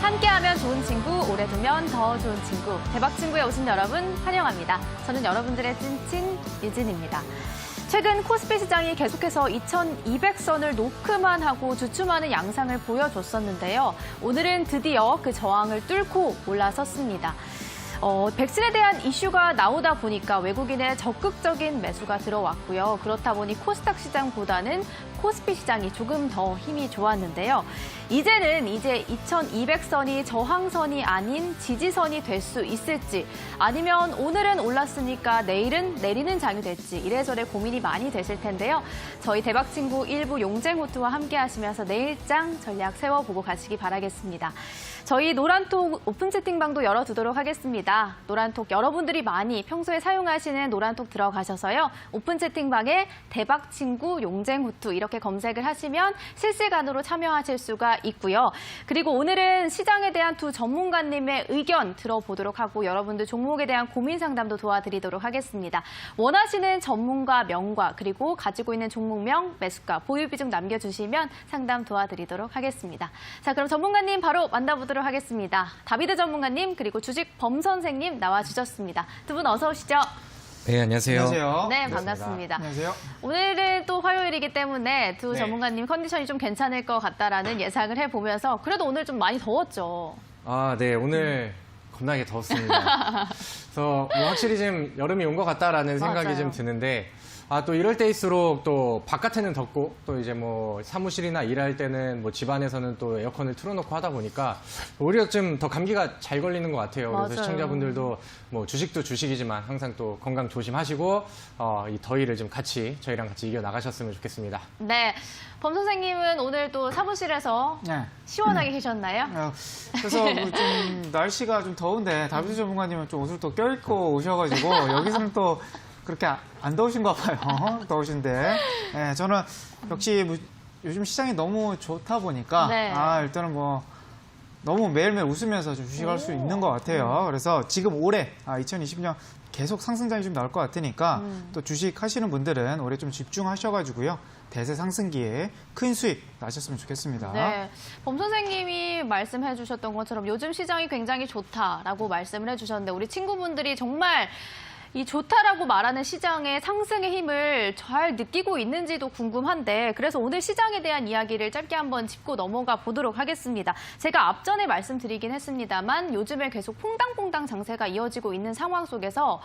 함께하면 좋은 친구, 오래 두면 더 좋은 친구. 대박 친구에 오신 여러분 환영합니다. 저는 여러분들의 찐친 유진입니다. 최근 코스피 시장이 계속해서 2,200선을 놓기만 하고 주춤하는 양상을 보여줬었는데요. 오늘은 드디어 그 저항을 뚫고 올라섰습니다. 백신에 대한 이슈가 나오다 보니까 외국인의 적극적인 매수가 들어왔고요. 그렇다 보니 코스닥 시장보다는 코스피 시장이 조금 더 힘이 좋았는데요. 이제 2,200선이 저항선이 아닌 지지선이 될 수 있을지, 아니면 오늘은 올랐으니까 내일은 내리는 장이 될지 이래저래 고민이 많이 되실 텐데요. 저희 대박친구 일부 용쟁호투와 함께 하시면서 내일장 전략 세워보고 가시기 바라겠습니다. 저희 노란톡 오픈 채팅방도 열어두도록 하겠습니다. 노란톡 여러분들이 많이 평소에 사용하시는 노란톡 들어가셔서요. 오픈 채팅방에 대박친구 용쟁호투 이렇게 검색을 하시면 실시간으로 참여하실 수가 있고요. 그리고 오늘은 시장에 대한 두 전문가님의 의견 들어보도록 하고 여러분들 종목에 대한 고민 상담도 도와드리도록 하겠습니다. 원하시는 전문가 명과 그리고 가지고 있는 종목명, 매수가, 보유 비중 남겨주시면 상담 도와드리도록 하겠습니다. 자, 그럼 전문가님 바로 만나보도록 하겠습니다. 다비드 전문가님 그리고 주식 범 선생님 나와주셨습니다. 두 분 어서 오시죠. 네, 안녕하세요. 안녕하세요. 네, 반갑습니다. 안녕하세요. 오늘은 또 화요일이기 때문에 두 네. 전문가님 컨디션이 좀 괜찮을 것 같다라는 예상을 해보면서 그래도 오늘 좀 많이 더웠죠. 아, 네, 오늘 겁나게 더웠습니다. 그래서 뭐 확실히 좀 여름이 온 것 같다라는 생각이 맞아요. 좀 드는데, 또 이럴 때일수록 또 바깥에는 덥고 또 이제 뭐 사무실이나 일할 때는 뭐 집안에서는 또 에어컨을 틀어놓고 하다 보니까 오히려 좀 더 감기가 잘 걸리는 것 같아요. 맞아요. 그래서 시청자분들도 뭐 주식도 주식이지만 항상 또 건강 조심하시고 이 더위를 좀 저희랑 같이 이겨 나가셨으면 좋겠습니다. 네, 범 선생님은 오늘 또 사무실에서 네. 시원하게 계셨나요? 그래서 좀 날씨가 좀 더운데 다비드 전문가님은 좀 옷을 또 껴입고 오셔가지고 여기서는 또 그렇게 안 더우신가 봐요. 더우신데. 네, 저는 역시 뭐 요즘 시장이 너무 좋다 보니까 네. 일단은 뭐 너무 매일매일 웃으면서 좀 주식할 수 있는 것 같아요. 그래서 지금 올해 2020년 계속 상승장이 좀 나올 것 같으니까 또 주식 하시는 분들은 올해 좀 집중하셔가지고요. 대세 상승기에 큰 수익 나셨으면 좋겠습니다. 네, 범 선생님이 말씀해 주셨던 것처럼 요즘 시장이 굉장히 좋다라고 말씀을 해주셨는데 우리 친구분들이 정말 이 좋다라고 말하는 시장의 상승의 힘을 잘 느끼고 있는지도 궁금한데 그래서 오늘 시장에 대한 이야기를 짧게 한번 짚고 넘어가 보도록 하겠습니다. 제가 앞전에 말씀드리긴 했습니다만 요즘에 계속 퐁당퐁당 장세가 이어지고 있는 상황 속에서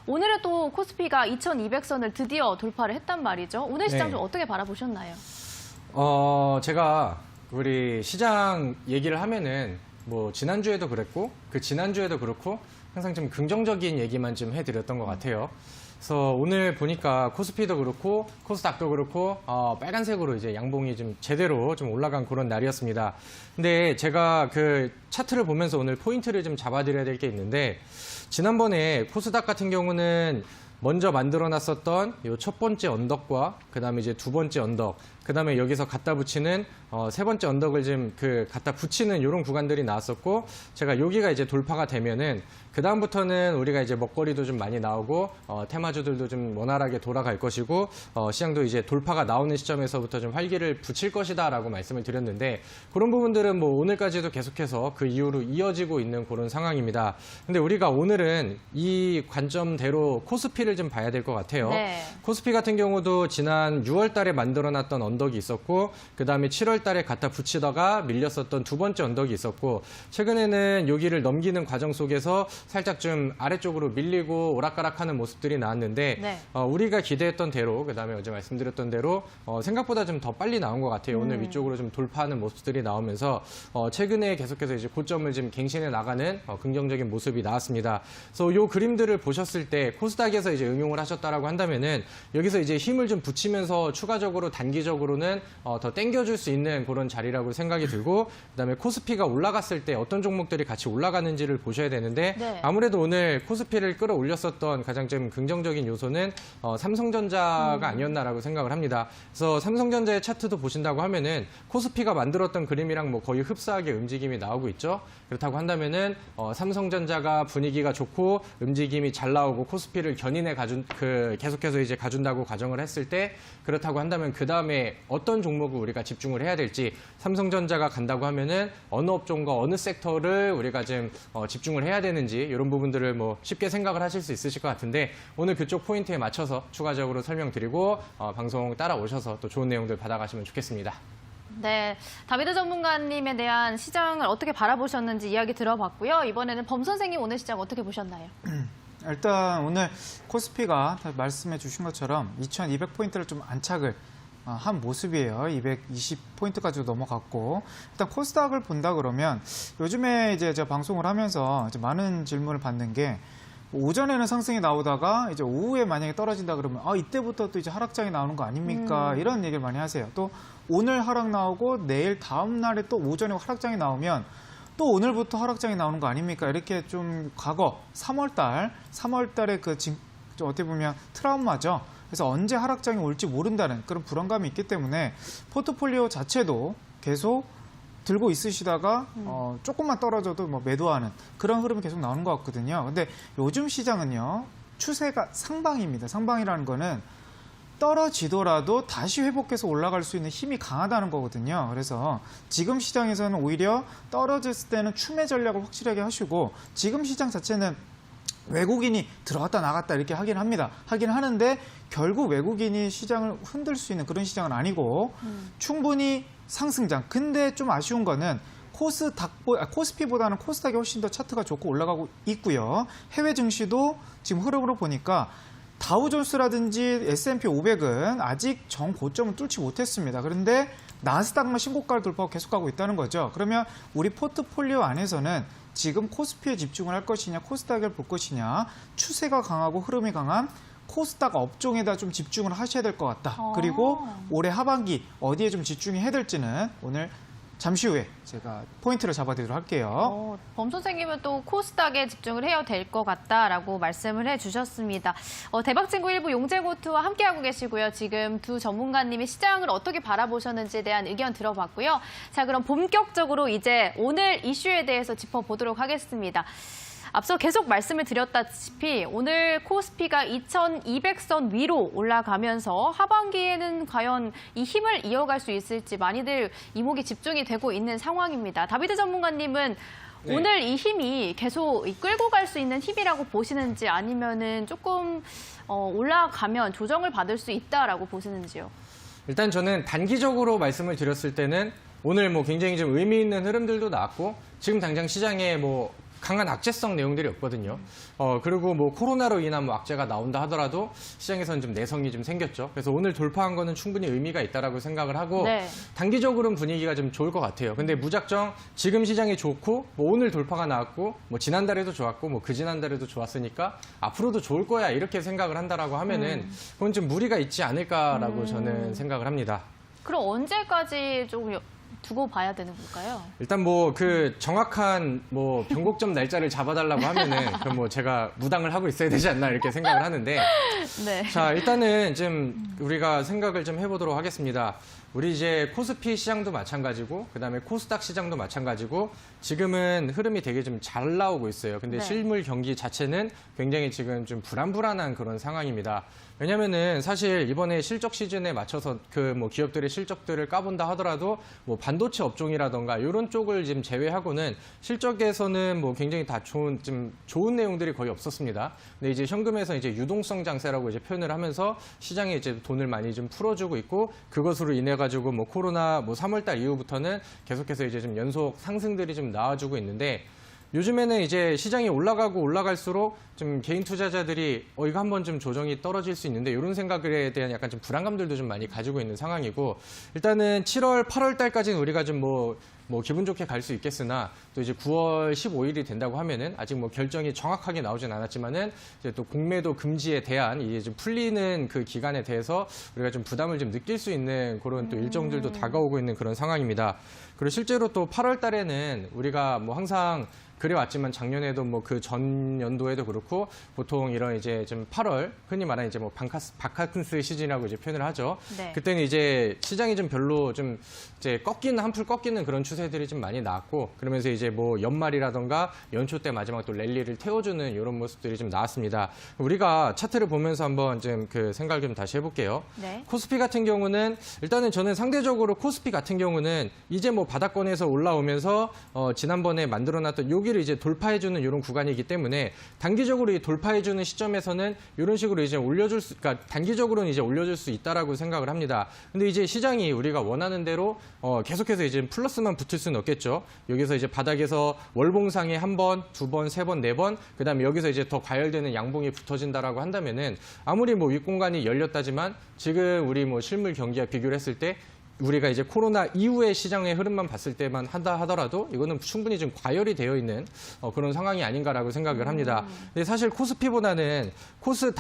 오늘은 또 코스피가 2,200선을 드디어 돌파를 했단 말이죠. 오늘 시장 네. 좀 어떻게 바라보셨나요? 제가 우리 시장 얘기를 하면은 뭐 지난주에도 그랬고 그 지난주에도 그렇고 항상 좀 긍정적인 얘기만 좀 해드렸던 것 같아요. 그래서 오늘 보니까 코스피도 그렇고 코스닥도 그렇고 빨간색으로 이제 양봉이 좀 제대로 좀 올라간 그런 날이었습니다. 근데 제가 그 차트를 보면서 오늘 포인트를 좀 잡아드려야 될 게 있는데 지난번에 코스닥 같은 경우는 먼저 만들어놨었던 이 첫 번째 언덕과 그다음에 이제 두 번째 언덕, 그다음에 여기서 갖다 붙이는 세 번째 언덕을 좀 갖다 붙이는 이런 구간들이 나왔었고 제가 여기가 이제 돌파가 되면은 그 다음부터는 우리가 이제 먹거리도 좀 많이 나오고 테마주들도 좀 원활하게 돌아갈 것이고 시장도 이제 돌파가 나오는 시점에서부터 좀 활기를 붙일 것이다라고 말씀을 드렸는데 그런 부분들은 뭐 오늘까지도 계속해서 그 이후로 이어지고 있는 그런 상황입니다. 근데 우리가 오늘은 이 관점대로 코스피를 좀 봐야 될 것 같아요. 네. 코스피 같은 경우도 지난 6월 달에 만들어놨던 언덕이 있었고 그다음에 7월 달에 갖다 붙이다가 밀렸었던 두 번째 언덕이 있었고 최근에는 여기를 넘기는 과정 속에서 살짝 좀 아래쪽으로 밀리고 오락가락하는 모습들이 나왔는데 네. 우리가 기대했던 대로 그다음에 어제 말씀드렸던 대로 생각보다 좀 더 빨리 나온 것 같아요. 오늘 위쪽으로 좀 돌파하는 모습들이 나오면서 최근에 계속해서 이제 고점을 좀 갱신해 나가는 긍정적인 모습이 나왔습니다. 그래서 이 그림들을 보셨을 때 코스닥에서 이제 응용을 하셨다라고 한다면은 여기서 이제 힘을 좀 붙이면서 추가적으로 단기적으로는 더 땡겨줄 수 있는 그런 자리라고 생각이 들고 그다음에 코스피가 올라갔을 때 어떤 종목들이 같이 올라가는지를 보셔야 되는데 네. 아무래도 오늘 코스피를 끌어올렸었던 가장 좀 긍정적인 요소는 삼성전자가 아니었나라고 생각을 합니다. 그래서 삼성전자의 차트도 보신다고 하면은 코스피가 만들었던 그림이랑 뭐 거의 흡사하게 움직임이 나오고 있죠. 그렇다고 한다면은 삼성전자가 분위기가 좋고 움직임이 잘 나오고 코스피를 견인해 내내 계속해서 이제 가준다고 가정을 했을 때 그렇다고 한다면 그 다음에 어떤 종목을 우리가 집중을 해야 될지 삼성전자가 간다고 하면은 어느 업종과 어느 섹터를 우리가 좀 집중을 해야 되는지 이런 부분들을 뭐 쉽게 생각을 하실 수 있으실 것 같은데 오늘 그쪽 포인트에 맞춰서 추가적으로 설명드리고 방송 따라오셔서 또 좋은 내용들 받아가시면 좋겠습니다. 네, 다비드 전문가님에 대한 시장을 어떻게 바라보셨는지 이야기 들어봤고요. 이번에는 범 선생님 오늘 시장 어떻게 보셨나요? 일단 오늘 코스피가 말씀해 주신 것처럼 2200포인트를 좀 안착을 한 모습이에요. 220포인트까지도 넘어갔고 일단 코스닥을 본다 그러면 요즘에 이제 제가 방송을 하면서 이제 많은 질문을 받는 게 오전에는 상승이 나오다가 이제 오후에 만약에 떨어진다 그러면 이때부터 또 이제 하락장이 나오는 거 아닙니까? 이런 얘기를 많이 하세요. 또 오늘 하락 나오고 내일 다음 날에 또 오전에 하락장이 나오면 또 오늘부터 하락장이 나오는 거 아닙니까? 이렇게 좀 과거 3월달에 어떻게 보면 트라우마죠. 그래서 언제 하락장이 올지 모른다는 그런 불안감이 있기 때문에 포트폴리오 자체도 계속 들고 있으시다가 조금만 떨어져도 뭐 매도하는 그런 흐름이 계속 나오는 것 같거든요. 근데 요즘 시장은요, 추세가 상방입니다. 상방이라는 거는 떨어지더라도 다시 회복해서 올라갈 수 있는 힘이 강하다는 거거든요. 그래서 지금 시장에서는 오히려 떨어졌을 때는 추매 전략을 확실하게 하시고 지금 시장 자체는 외국인이 들어갔다 나갔다 이렇게 하긴 합니다. 하긴 하는데 결국 외국인이 시장을 흔들 수 있는 그런 시장은 아니고 충분히 상승장. 근데 좀 아쉬운 거는 코스피보다는 코스닥이 훨씬 더 차트가 좋고 올라가고 있고요. 해외 증시도 지금 흐름으로 보니까 다우존스라든지 S&P 500은 아직 정고점을 뚫지 못했습니다. 그런데 나스닥만 신고가를 돌파하고 계속가고 있다는 거죠. 그러면 우리 포트폴리오 안에서는 지금 코스피에 집중을 할 것이냐, 코스닥을 볼 것이냐, 추세가 강하고 흐름이 강한 코스닥 업종에다 좀 집중을 하셔야 될 것 같다. 그리고 올해 하반기 어디에 좀 집중해야 될지는 오늘 잠시 후에 제가 포인트를 잡아드리도록 할게요. 범 선생님은 또 코스닥에 집중을 해야 될 것 같다라고 말씀을 해주셨습니다. 대박친구 일부 용재고투와 함께하고 계시고요. 지금 두 전문가님이 시장을 어떻게 바라보셨는지에 대한 의견 들어봤고요. 자, 그럼 본격적으로 이제 오늘 이슈에 대해서 짚어보도록 하겠습니다. 앞서 계속 말씀을 드렸다시피 오늘 코스피가 2200선 위로 올라가면서 하반기에는 과연 이 힘을 이어갈 수 있을지 많이들 이목이 집중이 되고 있는 상황입니다. 다비드 전문가님은 네. 오늘 이 힘이 계속 끌고 갈 수 있는 힘이라고 보시는지 아니면은 조금 올라가면 조정을 받을 수 있다라고 보시는지요? 일단 저는 단기적으로 말씀을 드렸을 때는 오늘 뭐 굉장히 좀 의미 있는 흐름들도 나왔고 지금 당장 시장에 뭐 강한 악재성 내용들이 없거든요. 그리고 뭐 코로나로 인한 뭐 악재가 나온다 하더라도 시장에서는 좀 내성이 좀 생겼죠. 그래서 오늘 돌파한 거는 충분히 의미가 있다라고 생각을 하고 네. 단기적으로는 분위기가 좀 좋을 것 같아요. 근데 무작정 지금 시장이 좋고 뭐 오늘 돌파가 나왔고 뭐 지난달에도 좋았고 뭐 그 지난달에도 좋았으니까 앞으로도 좋을 거야 이렇게 생각을 한다라고 하면은 그건 좀 무리가 있지 않을까라고 저는 생각을 합니다. 그럼 언제까지 좀 두고 봐야 되는 걸까요? 일단 뭐 그 정확한 뭐 변곡점 날짜를 잡아달라고 하면은 그럼 뭐 제가 무당을 하고 있어야 되지 않나 이렇게 생각을 하는데 네. 자 일단은 좀 우리가 생각을 좀 해보도록 하겠습니다. 우리 이제 코스피 시장도 마찬가지고 그다음에 코스닥 시장도 마찬가지고 지금은 흐름이 되게 좀 잘 나오고 있어요. 근데 네. 실물 경기 자체는 굉장히 지금 좀 불안불안한 그런 상황입니다. 왜냐면은 사실 이번에 실적 시즌에 맞춰서 그 뭐 기업들의 실적들을 까본다 하더라도 뭐 반도체 업종이라던가 이런 쪽을 지금 제외하고는 실적에서는 뭐 굉장히 다 좋은 내용들이 거의 없었습니다. 근데 이제 현금에서 이제 유동성 장세라고 이제 표현을 하면서 시장에 이제 돈을 많이 좀 풀어주고 있고 그것으로 인해 가지고 뭐 코로나 뭐 3월달 이후부터는 계속해서 이제 좀 연속 상승들이 좀 나와주고 있는데 요즘에는 이제 시장이 올라가고 올라갈수록 좀 개인 투자자들이 이거 한번 좀 조정이 떨어질 수 있는데 이런 생각에 대한 약간 좀 불안감들도 좀 많이 가지고 있는 상황이고 일단은 7월, 8월 달까지는 우리가 좀 뭐 기분 좋게 갈 수 있겠으나 또 이제 9월 15일이 된다고 하면은 아직 뭐 결정이 정확하게 나오진 않았지만은 이제 또 공매도 금지에 대한 이게 좀 풀리는 그 기간에 대해서 우리가 좀 부담을 좀 느낄 수 있는 그런 또 일정들도 다가오고 있는 그런 상황입니다. 그리고 실제로 또 8월 달에는 우리가 뭐 항상 그래왔지만 작년에도 뭐 그 전연도에도 그렇고 보통 이런 이제 좀 8월 흔히 말하는 이제 뭐 바카슨스 시즌이라고 이제 표현을 하죠. 네. 그때는 이제 시장이 좀 별로 좀 이제 한풀 꺾이는 그런 추세 매수세들이 좀 많이 나왔고 그러면서 이제 뭐 연말이라던가 연초 때 마지막 또 랠리를 태워주는 이런 모습들이 좀 나왔습니다. 우리가 차트를 보면서 한번 좀 그 생각을 좀 다시 해볼게요. 네. 코스피 같은 경우는 일단은 저는 상대적으로 코스피 같은 경우는 이제 뭐 바닥권에서 올라오면서 지난번에 만들어놨던 여기를 이제 돌파해주는 이런 구간이기 때문에 단기적으로 이 돌파해주는 시점에서는 이런 식으로 이제 그러니까 단기적으로는 이제 올려줄 수 있다라고 생각을 합니다. 근데 이제 시장이 우리가 원하는 대로 계속해서 이제 플러스만 붙을 수는 없겠죠. 여기서 이제 바닥에서 월봉상에 한 번, 두 번, 세 번, 네 번, 그다음에 여기서 이제 더 과열되는 양봉이 붙어진다라고 한다면은 아무리 뭐 윗공간이 열렸다지만 지금 우리 뭐 실물 경기와 비교를 했을 때 우리가 이제 코로나 이후의 시장의 흐름만 봤을 때만 한다 하더라도 이거는 충분히 좀 과열이 되어 있는 그런 상황이 아닌가라고 생각을 합니다. 근데 사실 코스피보다는 코스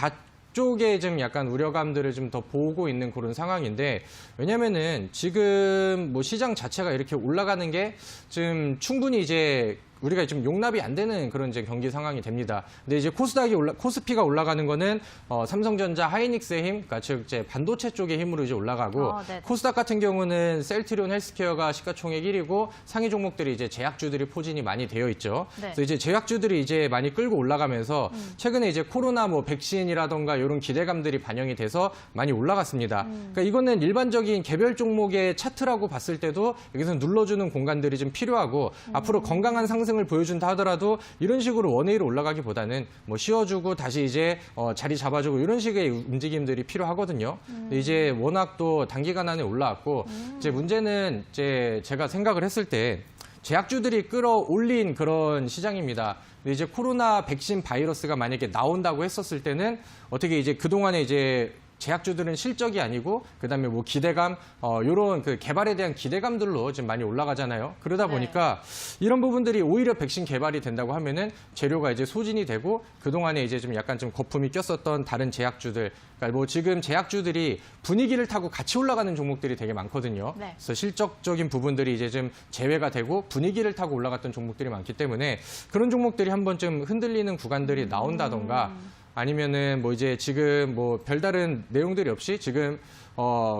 쪽에 좀 약간 우려감들을 좀 더 보고 있는 그런 상황인데 왜냐면은 지금 뭐 시장 자체가 이렇게 올라가는 게 좀 충분히 이제 우리가 좀 용납이 안 되는 그런 이제 경기 상황이 됩니다. 근데 이제 코스피가 올라가는 거는 삼성전자, 하이닉스의 힘, 그러니까 즉 이제 반도체 쪽의 힘으로 이제 올라가고 코스닥 같은 경우는 셀트리온 헬스케어가 시가총액 1위고 상위 종목들이 이제 제약주들이 포진이 많이 되어 있죠. 네. 그래서 이제 제약주들이 이제 많이 끌고 올라가면서 최근에 이제 코로나 뭐 백신이라던가 이런 기대감들이 반영이 돼서 많이 올라갔습니다. 그러니까 이거는 일반적인 개별 종목의 차트라고 봤을 때도 여기서 눌러주는 공간들이 좀 필요하고 앞으로 건강한 상승 을 보여준다 하더라도 이런 식으로 원웨이로 올라가기보다는 뭐 씌워주고 다시 이제 자리 잡아주고 이런 식의 움직임들이 필요하거든요. 근데 이제 워낙 또 단기간 안에 올라왔고 이제 문제는 이제 제가 생각을 했을 때 제약주들이 끌어올린 그런 시장입니다. 근데 이제 코로나 백신 바이러스가 만약에 나온다고 했었을 때는 어떻게 이제 그동안에 이제 제약주들은 실적이 아니고 그다음에 뭐 기대감 요런 그 개발에 대한 기대감들로 지금 많이 올라가잖아요. 그러다 보니까 이런 부분들이 오히려 백신 개발이 된다고 하면은 재료가 이제 소진이 되고 그동안에 이제 좀 약간 좀 거품이 꼈었던 다른 제약주들 그러니까 뭐 지금 제약주들이 분위기를 타고 같이 올라가는 종목들이 되게 많거든요. 네. 그래서 실적적인 부분들이 이제 좀 제외가 되고 분위기를 타고 올라갔던 종목들이 많기 때문에 그런 종목들이 한번 좀 흔들리는 구간들이 나온다던가 아니면은 뭐 이제 지금 뭐 별다른 내용들이 없이 지금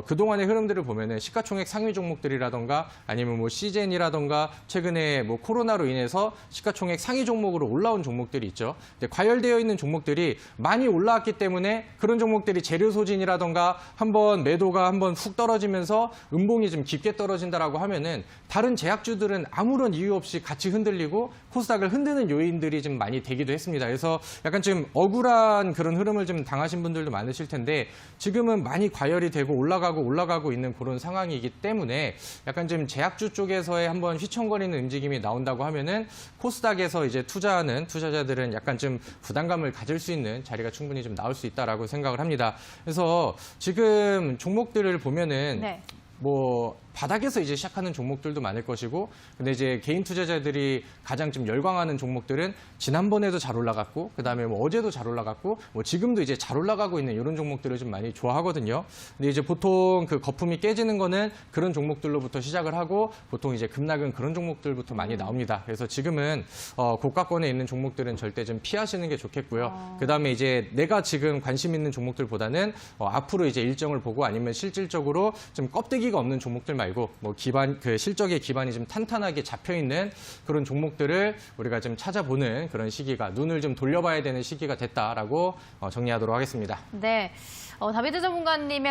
그동안의 흐름들을 보면은 시가총액 상위 종목들이라던가 아니면 뭐 시젠이라던가 최근에 뭐 코로나로 인해서 시가총액 상위 종목으로 올라온 종목들이 있죠. 근데 과열되어 있는 종목들이 많이 올라왔기 때문에 그런 종목들이 재료 소진이라던가 한번 매도가 한번 훅 떨어지면서 음봉이 좀 깊게 떨어진다라고 하면은 다른 제약주들은 아무런 이유 없이 같이 흔들리고 코스닥을 흔드는 요인들이 좀 많이 되기도 했습니다. 그래서 약간 좀 억울한 그런 흐름을 좀 당하신 분들도 많으실 텐데 지금은 많이 과열이 되고 올라가고 있는 그런 상황이기 때문에 약간 좀 제약주 쪽에서의 한번 휘청거리는 움직임이 나온다고 하면은 코스닥에서 이제 투자하는 투자자들은 약간 좀 부담감을 가질 수 있는 자리가 충분히 좀 나올 수 있다라고 생각을 합니다. 그래서 지금 종목들을 보면은 뭐 바닥에서 이제 시작하는 종목들도 많을 것이고 근데 이제 개인 투자자들이 가장 좀 열광하는 종목들은 지난번에도 잘 올라갔고 그다음에 뭐 어제도 잘 올라갔고 뭐 지금도 이제 잘 올라가고 있는 이런 종목들을 좀 많이 좋아하거든요. 근데 이제 보통 그 거품이 깨지는 거는 그런 종목들로부터 시작을 하고 보통 이제 급락은 그런 종목들부터 많이 나옵니다. 그래서 지금은 고가권에 있는 종목들은 절대 좀 피하시는 게 좋겠고요. 그다음에 이제 내가 지금 관심 있는 종목들보다는 앞으로 이제 일정을 보고 아니면 실질적으로 좀 껍데기가 없는 종목들 말고 뭐 그 실적의 기반이 좀 탄탄하게 잡혀 있는 그런 종목들을 우리가 좀 찾아보는 그런 시기가 눈을 좀 돌려봐야 되는 시기가 됐다라고 정리하도록 하겠습니다. 네. 다비드 전문가님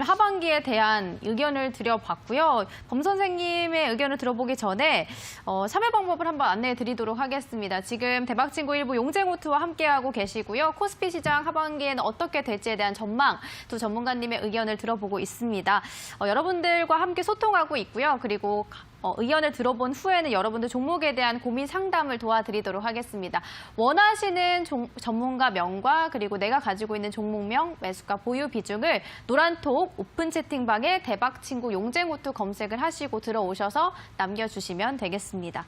하반기에 대한 의견을 드려봤고요. 범 선생님의 의견을 들어보기 전에 참여 방법을 한번 안내해 드리도록 하겠습니다. 지금 대박친구 일부 용쟁호투와 함께하고 계시고요. 코스피 시장 하반기에는 어떻게 될지에 대한 전망, 또 전문가님의 의견을 들어보고 있습니다. 여러분들과 함께 소통하고 있고요. 그리고 의견을 들어본 후에는 여러분들 종목에 대한 고민 상담을 도와드리도록 하겠습니다. 원하시는 전문가 명과 그리고 내가 가지고 있는 종목명, 매수가 보유 비중을 노란톡 오픈 채팅방에 대박친구 용쟁호투 검색을 하시고 들어오셔서 남겨주시면 되겠습니다.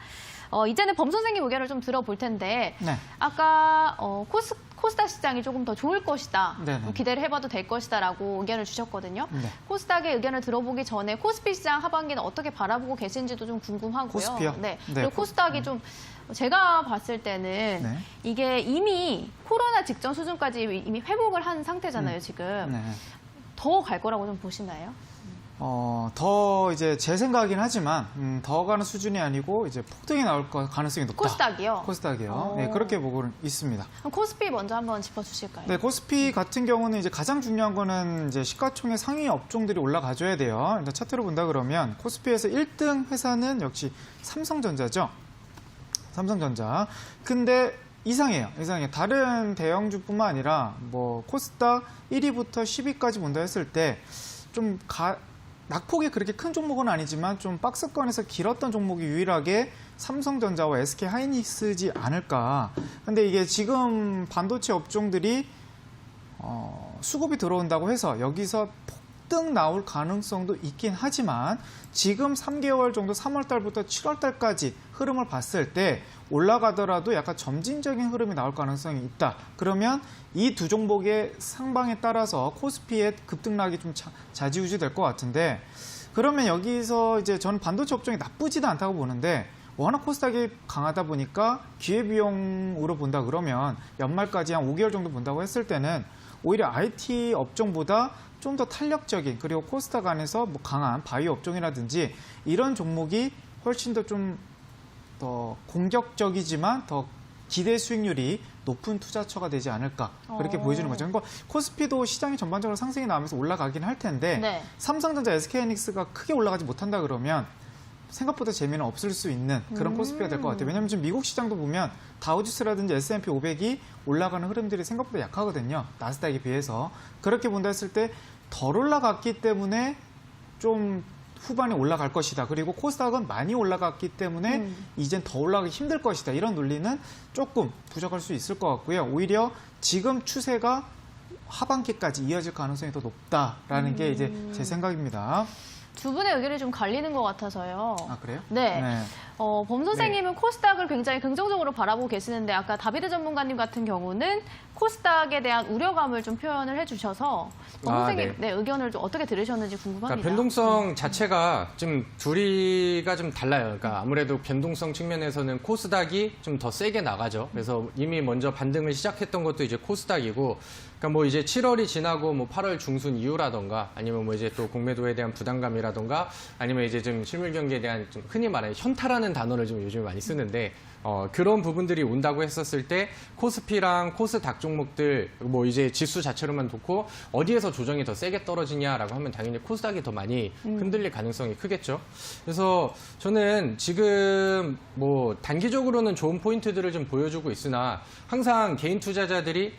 이제는 범 선생님 의견을 좀 들어볼 텐데 아까 코스닥 시장이 조금 더 좋을 것이다. 기대를 해봐도 될 것이다라고 의견을 주셨거든요. 코스닥의 의견을 들어보기 전에 코스피 시장 하반기는 어떻게 바라보고 계신지도 좀 궁금하고요. 코스피요? 그리고 코스닥이 좀 제가 봤을 때는 이게 이미 코로나 직전 수준까지 이미 회복을 한 상태잖아요, 지금. 더 갈 거라고 좀 보시나요? 더 이제 제 생각이긴 하지만 더 가는 수준이 아니고 이제 폭등이 나올 가능성이 높다. 코스닥이요? 코스닥이요. 오. 네, 그렇게 보고 있습니다. 그럼 코스피 먼저 한번 짚어주실까요? 네, 코스피 같은 경우는 이제 가장 중요한 거는 이제 시가총액 상위 업종들이 올라가줘야 돼요. 일단 차트로 본다 그러면 코스피에서 1등 회사는 역시 삼성전자죠. 삼성전자. 근데 이상해요. 다른 대형주뿐만 아니라 뭐 코스닥 1위부터 10위까지 본다 했을 때 좀 낙폭이 그렇게 큰 종목은 아니지만 좀 박스권에서 길었던 종목이 유일하게 삼성전자와 SK하이닉스지 않을까. 근데 이게 지금 반도체 업종들이 수급이 들어온다고 해서 여기서 폭등 나올 가능성도 있긴 하지만 지금 3개월 정도 3월 달부터 7월 달까지 흐름을 봤을 때 올라가더라도 약간 점진적인 흐름이 나올 가능성이 있다. 그러면 이 두 종목의 상방에 따라서 코스피의 급등락이 좀 좌지우지 될 것 같은데 그러면 여기서 이제 저는 반도체 업종이 나쁘지도 않다고 보는데 워낙 코스닥이 강하다 보니까 기회비용으로 본다 그러면 연말까지 한 5개월 정도 본다고 했을 때는 오히려 IT 업종보다 좀 더 탄력적인 그리고 코스닥 안에서 뭐 강한 바이오 업종이라든지 이런 종목이 훨씬 더 좀 더 공격적이지만 더 기대 수익률이 높은 투자처가 되지 않을까 그렇게 보여지는 거죠. 그러니까 코스피도 시장이 전반적으로 상승이 나오면서 올라가긴 할 텐데 네. 삼성전자, SK하이닉스가 크게 올라가지 못한다 그러면 생각보다 재미는 없을 수 있는 그런 코스피가 될 것 같아요. 왜냐하면 지금 미국 시장도 보면 다우지수라든지 S&P 500이 올라가는 흐름들이 생각보다 약하거든요. 나스닥에 비해서. 그렇게 본다 했을 때 덜 올라갔기 때문에 좀 후반에 올라갈 것이다. 그리고 코스닥은 많이 올라갔기 때문에 이젠 더 올라가기 힘들 것이다. 이런 논리는 조금 부족할 수 있을 것 같고요. 오히려 지금 추세가 하반기까지 이어질 가능성이 더 높다라는 게 이제 제 생각입니다. 두 분의 의견이 좀 갈리는 것 같아서요. 아, 그래요? 네. 범 선생님은 코스닥을 굉장히 긍정적으로 바라보고 계시는데 아까 다비드 전문가님 같은 경우는 코스닥에 대한 우려감을 좀 표현을 해주셔서 범 선생님 네. 의견을 좀 어떻게 들으셨는지 궁금합니다. 그러니까 변동성 자체가 좀 둘이가 좀 달라요. 그러니까 아무래도 변동성 측면에서는 코스닥이 좀 더 세게 나가죠. 그래서 이미 먼저 반등을 시작했던 것도 이제 코스닥이고, 그러니까 뭐 이제 7월이 지나고 뭐 8월 중순 이후라던가 아니면 뭐 이제 또 공매도에 대한 부담감이라던가 아니면 이제 좀 실물 경기에 대한 좀 흔히 말하는 현타라는 단어를 좀 요즘 많이 쓰는데 그런 부분들이 온다고 했었을 때 코스피랑 코스닥 종목들 뭐 이제 지수 자체로만 놓고 어디에서 조정이 더 세게 떨어지냐라고 하면 당연히 코스닥이 더 많이 흔들릴 가능성이 크겠죠. 그래서 저는 지금 뭐 단기적으로는 좋은 포인트들을 좀 보여주고 있으나 항상 개인 투자자들이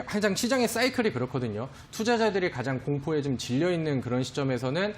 항상 시장의 사이클이 그렇거든요. 투자자들이 가장 공포에 좀 질려 있는 그런 시점에서는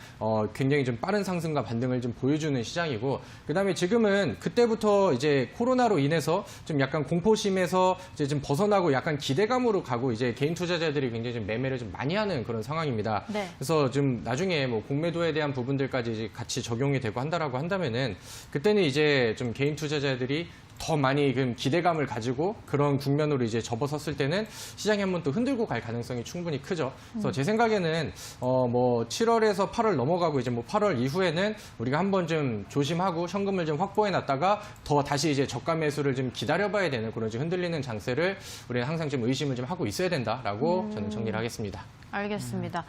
굉장히 좀 빠른 상승과 반등을 좀 보여주는 시장이고, 그다음에 지금은 그때부터 이제 코로나로 인해서 좀 약간 공포심에서 이제 좀 벗어나고 약간 기대감으로 가고 이제 개인 투자자들이 굉장히 좀 매매를 좀 많이 하는 그런 상황입니다. 네. 그래서 좀 나중에 뭐 공매도에 대한 부분들까지 이제 같이 적용이 되고 한다라고 한다면은 그때는 이제 좀 개인 투자자들이 더 많이 기대감을 가지고 그런 국면으로 이제 접어섰을 때는 시장이 한번 또 흔들고 갈 가능성이 충분히 크죠. 그래서 제 생각에는 뭐 7월에서 8월 넘어가고 이제 뭐 8월 이후에는 우리가 한번 좀 조심하고 현금을 좀 확보해 놨다가 더 다시 이제 저가 매수를 좀 기다려봐야 되는 그런 좀 흔들리는 장세를 우리는 항상 좀 의심을 좀 하고 있어야 된다라고 저는 정리를 하겠습니다. 알겠습니다.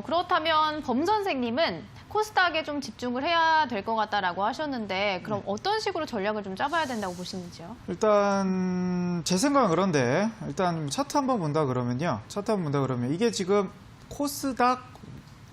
그렇다면 범 선생님은 코스닥에 좀 집중을 해야 될 것 같다라고 하셨는데 그럼 어떤 식으로 전략을 좀 짜봐야 된다고 보시는지요? 일단 제 생각은 그런데 일단 차트 한번 본다 그러면요. 이게 지금 코스닥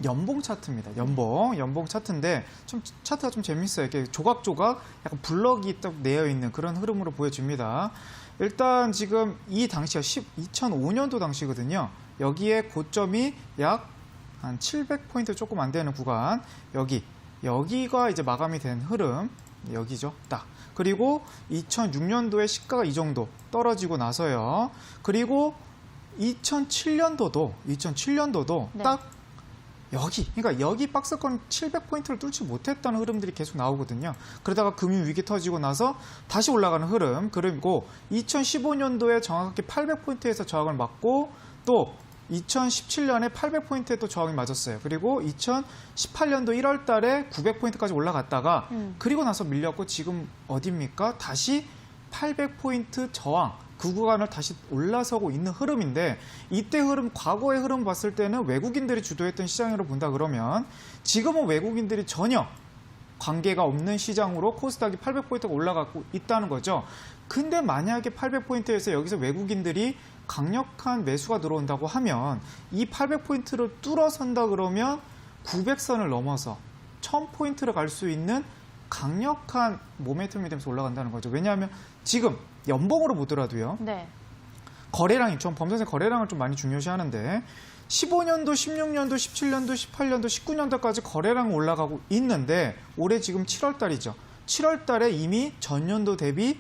연봉 차트입니다. 연봉 차트인데 좀 차트가 좀 재밌어요. 이렇게 조각조각 약간 블럭이 딱 내어 있는 그런 흐름으로 보여집니다. 일단 지금 이 당시가 2005년도 당시거든요. 여기에 고점이 약 한 700포인트 조금 안 되는 구간, 여기가 이제 마감이 된 흐름, 여기죠, 딱. 그리고 2006년도에 시가가 이 정도 떨어지고 나서요. 그리고 2007년도도 네. 딱 그러니까 여기 박스권 700포인트를 뚫지 못했다는 흐름들이 계속 나오거든요. 그러다가 금융위기 터지고 나서 다시 올라가는 흐름, 그리고 2015년도에 정확하게 800포인트에서 저항을 맞고 또 2017년에 800포인트에 또 저항이 맞았어요. 그리고 2018년도 1월 달에 900포인트까지 올라갔다가 그리고 나서 밀렸고 지금 어디입니까? 다시 800포인트 저항, 그 구간을 다시 올라서고 있는 흐름인데 이때 흐름, 과거의 흐름 봤을 때는 외국인들이 주도했던 시장으로 본다 그러면 지금은 외국인들이 전혀 관계가 없는 시장으로 코스닥이 800포인트가 올라가고 있다는 거죠. 근데 만약에 800포인트에서 여기서 외국인들이 강력한 매수가 들어온다고 하면 이 800포인트를 뚫어선다 그러면 900선을 넘어서 1000포인트를 갈 수 있는 강력한 모멘텀이 되면서 올라간다는 거죠. 왜냐하면 지금 연봉으로 보더라도요. 네. 거래량이 좀 범선생 거래량을 좀 많이 중요시하는데 15년도, 16년도, 17년도, 18년도, 19년도까지 거래량이 올라가고 있는데 올해 지금 7월 달이죠. 7월 달에 이미 전년도 대비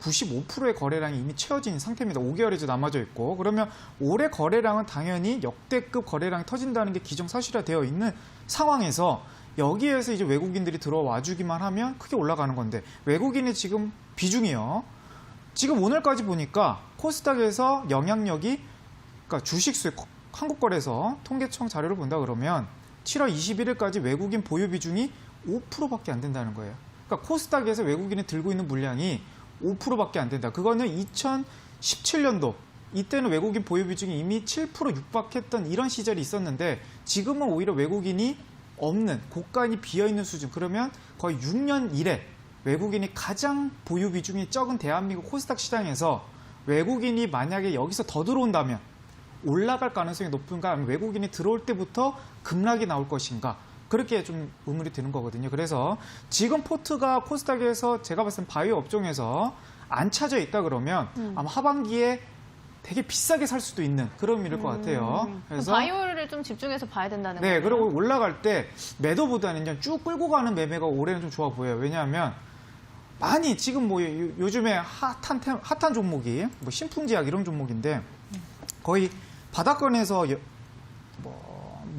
95%의 거래량이 이미 채워진 상태입니다. 5개월이 이제 남아져 있고 그러면 올해 거래량은 당연히 역대급 거래량이 터진다는 게 기정사실화되어 있는 상황에서 여기에서 이제 외국인들이 들어와 주기만 하면 크게 올라가는 건데 외국인의 지금 비중이요. 지금 오늘까지 보니까 코스닥에서 영향력이 그러니까 주식 수익 한국거래소 통계청 자료를 본다 그러면 7월 21일까지 외국인 보유 비중이 5%밖에 안 된다는 거예요. 그러니까 코스닥에서 외국인이 들고 있는 물량이 5%밖에 안 된다. 그거는 2017년도 이때는 외국인 보유 비중이 이미 7% 육박했던 이런 시절이 있었는데 지금은 오히려 외국인이 없는 곳간이 비어있는 수준. 그러면 거의 6년 이래 외국인이 가장 보유 비중이 적은 대한민국 코스닥 시장에서 외국인이 만약에 여기서 더 들어온다면 올라갈 가능성이 높은가 아니면 외국인이 들어올 때부터 급락이 나올 것인가 그렇게 좀 의문이 드는 거거든요. 그래서 지금 포트가 코스닥에서 제가 봤을 땐 바이오 업종에서 안 차져 있다 그러면 아마 하반기에 되게 비싸게 살 수도 있는 그런 의미일 것 같아요. 그래서 바이오를 좀 집중해서 봐야 된다는 네, 거예요. 그리고 올라갈 때 매도보다는 쭉 끌고 가는 매매가 올해는 좀 좋아 보여요. 왜냐하면 많이 지금 뭐 요즘에 핫한 종목이 뭐 신풍제약 이런 종목인데 거의 바닥권에서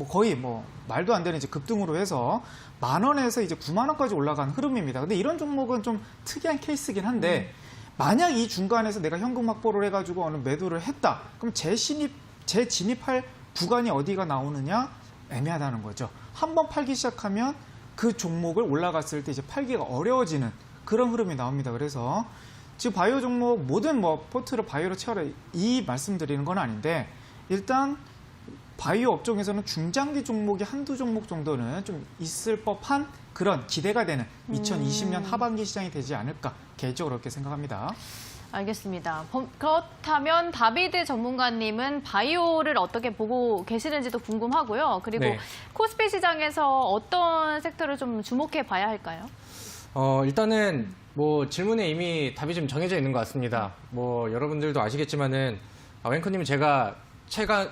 거의 뭐 말도 안 되는 이제 급등으로 해서 10,000원에서 이제 90,000원까지 올라간 흐름입니다. 근데 이런 종목은 좀 특이한 케이스긴 한데 만약 이 중간에서 내가 현금 확보를 해가지고 어느 매도를 했다. 그럼 재진입할 구간이 어디가 나오느냐? 애매하다는 거죠. 한번 팔기 시작하면 그 종목을 올라갔을 때 이제 팔기가 어려워지는 그런 흐름이 나옵니다. 그래서 지금 바이오 종목 모든 뭐 포트를 바이오로 채워라 이 말씀드리는 건 아닌데 일단 바이오 업종에서는 중장기 종목이 한두 종목 정도는 좀 있을 법한 그런 기대가 되는 2020년 하반기 시장이 되지 않을까 개인적으로 그렇게 생각합니다. 알겠습니다. 그렇다면 다비드 전문가님은 바이오를 어떻게 보고 계시는지도 궁금하고요. 그리고 네. 코스피 시장에서 어떤 섹터를 좀 주목해 봐야 할까요? 일단은 뭐 질문에 이미 답이 좀 정해져 있는 것 같습니다. 뭐 여러분들도 아시겠지만은 앵커님은 제가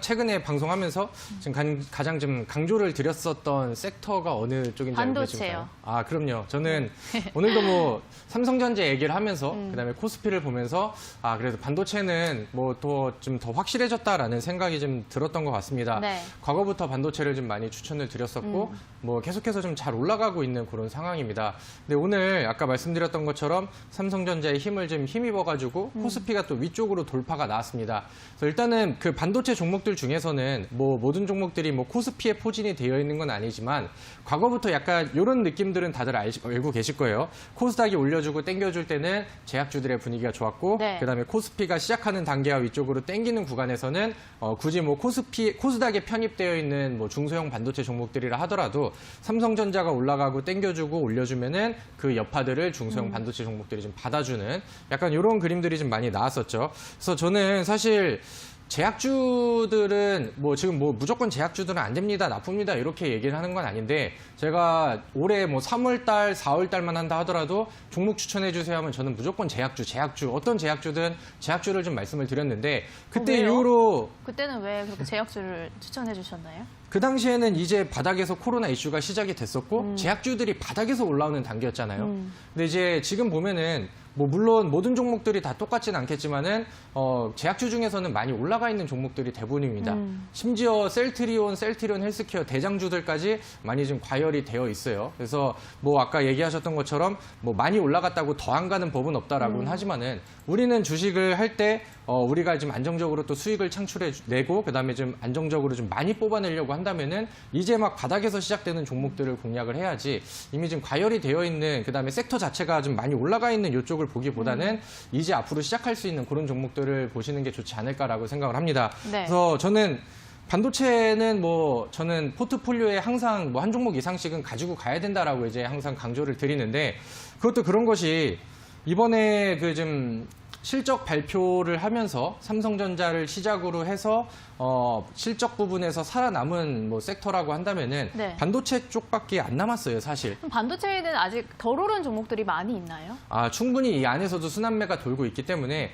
최근에 방송하면서 지금 가장 좀 강조를 드렸었던 섹터가 어느 쪽인지 알고 계실까요? 반도체요. 아, 그럼요. 저는 오늘도 뭐 삼성전자 얘기를 하면서 그다음에 코스피를 보면서 아, 그래도 반도체는 뭐 좀 더 확실해졌다라는 생각이 좀 들었던 것 같습니다. 네. 과거부터 반도체를 좀 많이 추천을 드렸었고 뭐 계속해서 좀 잘 올라가고 있는 그런 상황입니다. 근데 오늘 아까 말씀드렸던 것처럼 삼성전자의 힘을 좀 힘입어가지고 코스피가 또 위쪽으로 돌파가 나왔습니다. 그래서 일단은 그 반도체 종목들 중에서는 뭐 모든 종목들이 뭐 코스피에 포진이 되어 있는 건 아니지만 과거부터 약간 이런 느낌들은 다들 알고 계실 거예요. 코스닥이 올려주고 땡겨줄 때는 제약주들의 분위기가 좋았고 네. 그다음에 코스피가 시작하는 단계와 위쪽으로 땡기는 구간에서는 굳이 뭐 코스닥에 편입되어 있는 뭐 중소형 반도체 종목들이라 하더라도 삼성전자가 올라가고 땡겨주고 올려주면은 그 여파들을 중소형 반도체 종목들이 좀 받아주는 약간 이런 그림들이 좀 많이 나왔었죠. 그래서 저는 사실 제약주들은 뭐 지금 뭐 무조건 제약주들은 안 됩니다, 나쁩니다 이렇게 얘기를 하는 건 아닌데 제가 올해 뭐 3월달, 4월달만 한다 하더라도 종목 추천해 주세요 하면 저는 무조건 제약주 어떤 제약주든 제약주를 좀 말씀을 드렸는데 그때 왜요? 이후로 그때는 왜 그렇게 제약주를 추천해 주셨나요? 그 당시에는 이제 바닥에서 코로나 이슈가 시작이 됐었고 제약주들이 바닥에서 올라오는 단계였잖아요. 근데 이제 지금 보면은 뭐 물론 모든 종목들이 다 똑같진 않겠지만은 제약주 중에서는 많이 올라가 있는 종목들이 대부분입니다. 심지어 셀트리온 헬스케어 대장주들까지 많이 좀 과열이 되어 있어요. 그래서 뭐 아까 얘기하셨던 것처럼 뭐 많이 올라갔다고 더 안 가는 법은 없다라고는 하지만은 우리는 주식을 할 때 우리가 좀 안정적으로 또 수익을 창출해 내고 그다음에 좀 안정적으로 좀 많이 뽑아내려고 한다면은 이제 막 바닥에서 시작되는 종목들을 공략을 해야지 이미 지금 과열이 되어 있는 그다음에 섹터 자체가 좀 많이 올라가 있는 이쪽을 보기보다는 이제 앞으로 시작할 수 있는 그런 종목들을 보시는 게 좋지 않을까라고 생각을 합니다. 네. 그래서 저는 반도체는 저는 포트폴리오에 항상 한 종목 이상씩은 가지고 가야 된다라고 이제 항상 강조를 드리는데 그것도 그런 것이 이번에 좀 실적 발표를 하면서 삼성전자를 시작으로 해서 실적 부분에서 살아남은 섹터라고 한다면은 네. 반도체 쪽밖에 안 남았어요, 사실. 그럼 반도체에는 아직 덜 오른 종목들이 많이 있나요? 충분히 이 안에서도 순환매가 돌고 있기 때문에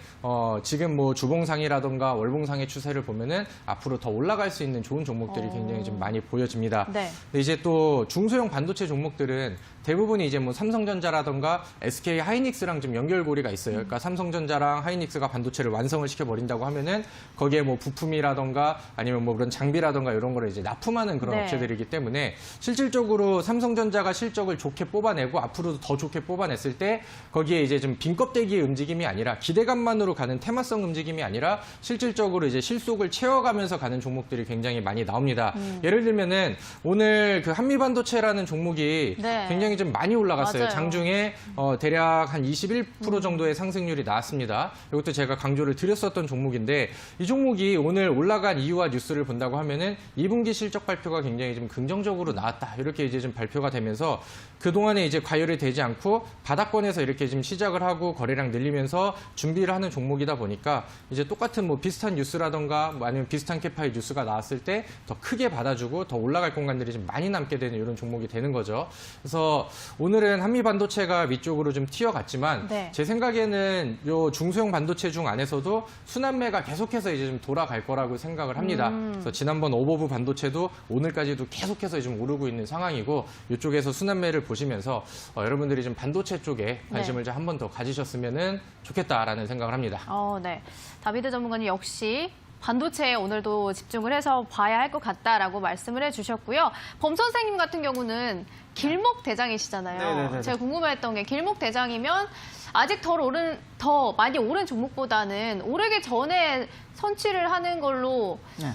지금 주봉상이라던가 월봉상의 추세를 보면은 앞으로 더 올라갈 수 있는 좋은 종목들이 굉장히 좀 많이 보여집니다. 네. 근데 이제 또 중소형 반도체 종목들은 대부분이 이제 삼성전자라던가 SK 하이닉스랑 좀 연결고리가 있어요. 그러니까 삼성전자랑 하이닉스가 반도체를 완성을 시켜버린다고 하면은 거기에 부품이라던가 아니면 그런 장비라던가 이런 거를 이제 납품하는 그런 네. 업체들이기 때문에 실질적으로 삼성전자가 실적을 좋게 뽑아내고 앞으로도 더 좋게 뽑아냈을 때 거기에 이제 좀 빈껍데기의 움직임이 아니라 기대감만으로 가는 테마성 움직임이 아니라 실질적으로 이제 실속을 채워가면서 가는 종목들이 굉장히 많이 나옵니다. 예를 들면은 오늘 그 한미반도체라는 종목이 네. 굉장히 좀 많이 올라갔어요. 맞아요. 장중에 대략 한 21% 정도의 상승률이 나왔습니다. 이것도 제가 강조를 드렸었던 종목인데 이 종목이 오늘 올라간 이유와 뉴스를 본다고 하면은 2분기 실적 발표가 굉장히 좀 긍정적으로 나왔다. 이렇게 이제 좀 발표가 되면서 그동안에 이제 과열이 되지 않고 바닥권에서 이렇게 좀 시작을 하고 거래량 늘리면서 준비를 하는 종목이다 보니까 이제 똑같은 비슷한 뉴스라던가 아니면 비슷한 캐파의 뉴스가 나왔을 때 더 크게 받아주고 더 올라갈 공간들이 좀 많이 남게 되는 이런 종목이 되는 거죠. 그래서 오늘은 한미반도체가 위쪽으로 좀 튀어갔지만 네. 제 생각에는 요 중소형 반도체 중 안에서도 순환매가 계속해서 이제 좀 돌아갈 거라고 생각을 합니다. 그래서 지난번 오버브 반도체도 오늘까지도 계속해서 좀 오르고 있는 상황이고 이쪽에서 순환매를 보시면서 여러분들이 좀 반도체 쪽에 관심을 좀 한 번 더 가지셨으면 좋겠다라는 생각을 합니다. 네. 다비드 전문가님 역시 반도체에 오늘도 집중을 해서 봐야 할 것 같다라고 말씀을 해주셨고요. 범 선생님 같은 경우는 길목 대장이시잖아요. 네네네. 제가 궁금했던 게 길목 대장이면 아직 더 많이 오른 종목보다는 오르기 전에 선취를 하는 걸로 네,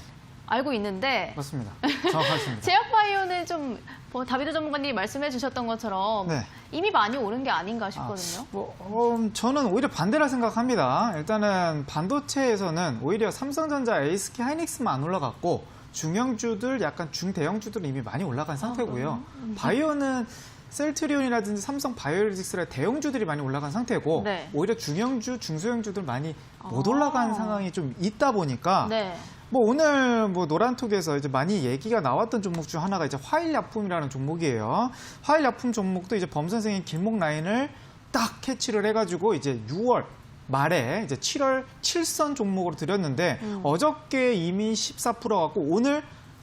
알고 있는데 맞습니다. 정확하십니다. 제약바이오는 좀 다비드 전문가님이 말씀해 주셨던 것처럼 네. 이미 많이 오른 게 아닌가 싶거든요. 저는 오히려 반대라 생각합니다. 일단은 반도체에서는 오히려 삼성전자, SK 하이닉스만 안 올라갔고 중형주들, 약간 중대형주들은 이미 많이 올라간 상태고요. 바이오는 셀트리온이라든지 삼성 바이오로직스라 대형주들이 많이 올라간 상태고 네. 오히려 중형주, 중소형주들 많이 못 올라간 상황이 좀 있다 보니까 네. 오늘 노란톡에서 이제 많이 얘기가 나왔던 종목 중 하나가 이제 화일약품이라는 종목이에요. 화일약품 종목도 이제 범 선생님 길목 라인을 딱 캐치를 해가지고 이제 6월 말에 이제 7월 7선 종목으로 드렸는데 어저께 이미 14% 갖고 오늘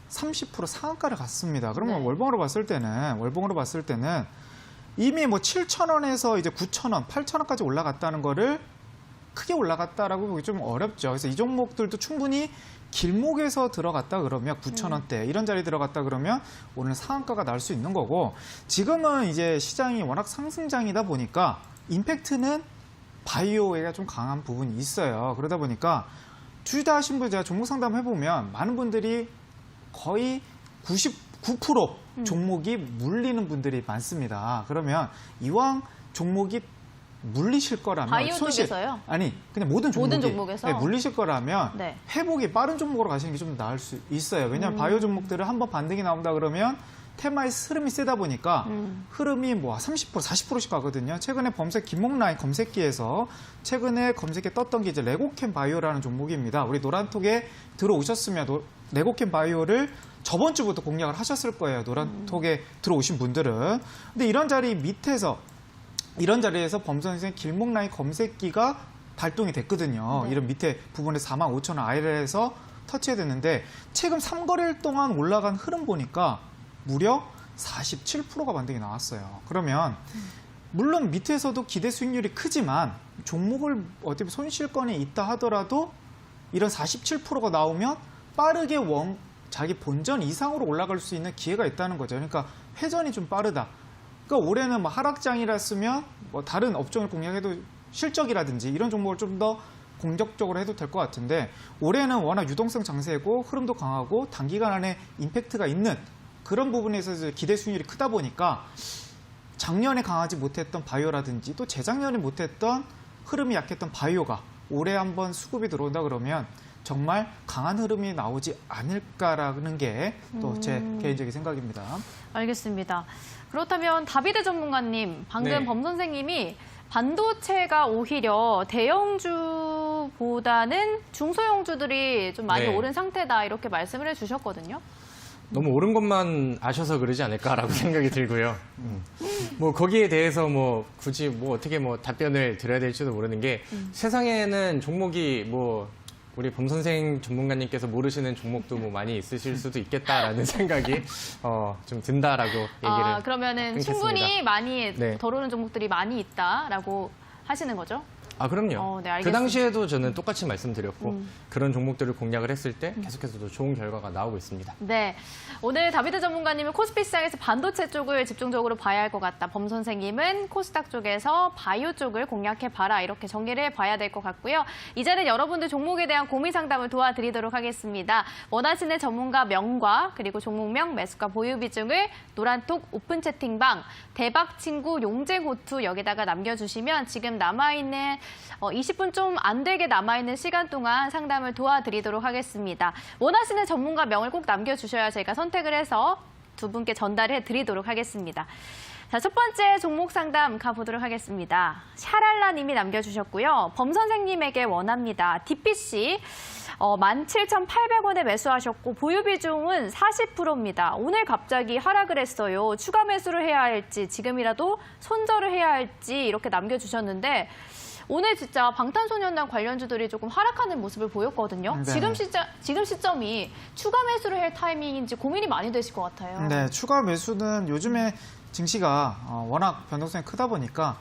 30% 상한가를 갔습니다. 그러면 네. 월봉으로 봤을 때는 이미 7,000원에서 이제 9,000원, 8,000원까지 올라갔다는 거를 크게 올라갔다라고 보기 좀 어렵죠. 그래서 이 종목들도 충분히 길목에서 들어갔다 그러면 9,000원대 이런 자리 들어갔다 그러면 오늘 상한가가 날 수 있는 거고 지금은 이제 시장이 워낙 상승장이다 보니까 임팩트는 바이오가 좀 강한 부분이 있어요. 그러다 보니까 투자 하신 분 제가 종목 상담 해보면 많은 분들이 거의 99% 종목이 물리는 분들이 많습니다. 그러면 이왕 종목이 물리실 거라면 바이오 쪽에서요? 아니 그냥 모든 종목에서? 네, 물리실 거라면 네. 회복이 빠른 종목으로 가시는 게 좀 나을 수 있어요. 왜냐하면 바이오 종목들은 한번 반등이 나온다 그러면 테마의 흐름이 세다 보니까 흐름이 30% 40%씩 가거든요. 최근에 범색 김목라인 검색기에서 최근에 검색에 떴던 게 이제 레고캠 바이오라는 종목입니다. 우리 노란톡에 들어오셨으면 레고캠 바이오를 저번 주부터 공략을 하셨을 거예요. 노란톡에 들어오신 분들은. 근데 이런 자리에서 범선생 길목라인 검색기가 발동이 됐거든요. 네. 이런 밑에 부분에 45,000원 아래에서 터치해야 됐는데 최근 3거래일 동안 올라간 흐름 보니까 무려 47%가 반등이 나왔어요. 그러면 물론 밑에서도 기대 수익률이 크지만 종목을 어떻게 손실권이 있다 하더라도 이런 47%가 나오면 빠르게 자기 본전 이상으로 올라갈 수 있는 기회가 있다는 거죠. 그러니까 회전이 좀 빠르다. 그러니까 올해는 하락장이라 쓰면 다른 업종을 공략해도 실적이라든지 이런 종목을 좀 더 공격적으로 해도 될 것 같은데 올해는 워낙 유동성 장세고 흐름도 강하고 단기간 안에 임팩트가 있는 그런 부분에서 기대 수익률이 크다 보니까 작년에 강하지 못했던 바이오라든지 또 재작년에 못했던 흐름이 약했던 바이오가 올해 한번 수급이 들어온다 그러면 정말 강한 흐름이 나오지 않을까라는 게 또 제 개인적인 생각입니다. 알겠습니다. 그렇다면 다비드 전문가님, 방금 네. 범 선생님이 반도체가 오히려 대형주보다는 중소형주들이 좀 많이 네. 오른 상태다 이렇게 말씀을 해주셨거든요. 너무 옳은 것만 아셔서 그러지 않을까라고 생각이 들고요. 뭐 거기에 대해서 뭐 굳이 뭐 어떻게 뭐 답변을 드려야 될지도 모르는 게 세상에는 종목이 뭐 우리 범 선생 전문가님께서 모르시는 종목도 뭐 많이 있으실 수도 있겠다라는 생각이 좀 든다라고 얘기를 그러면은 끊겠습니다. 충분히 많이 네. 덜 오른 종목들이 많이 있다라고 하시는 거죠? 아, 그럼요. 네, 알겠습니다. 그 당시에도 저는 똑같이 말씀드렸고 그런 종목들을 공략을 했을 때 계속해서도 좋은 결과가 나오고 있습니다. 네. 오늘 다비드 전문가님은 코스피 시장에서 반도체 쪽을 집중적으로 봐야 할 것 같다. 범 선생님은 코스닥 쪽에서 바이오 쪽을 공략해봐라. 이렇게 정리를 해봐야 될 것 같고요. 이제는 여러분들 종목에 대한 고민 상담을 도와드리도록 하겠습니다. 원하시는 전문가 명과 그리고 종목명, 매수가 보유 비중을 노란톡 오픈 채팅방, 대박 친구 용쟁호투 여기다가 남겨주시면 지금 남아있는 20분 좀 안 되게 남아있는 시간 동안 상담을 도와드리도록 하겠습니다. 원하시는 전문가 명을 꼭 남겨주셔야 저희가 선택을 해서 두 분께 전달해 드리도록 하겠습니다. 자, 첫 번째 종목 상담 가보도록 하겠습니다. 샤랄라 님이 남겨주셨고요. 범 선생님에게 원합니다. DPC 17,800원에 매수하셨고 보유 비중은 40%입니다. 오늘 갑자기 하락을 했어요. 추가 매수를 해야 할지 지금이라도 손절을 해야 할지 이렇게 남겨주셨는데 오늘 진짜 방탄소년단 관련주들이 조금 하락하는 모습을 보였거든요. 네. 지금 시점이 추가 매수를 할 타이밍인지 고민이 많이 되실 것 같아요. 네, 추가 매수는 요즘에 증시가 워낙 변동성이 크다 보니까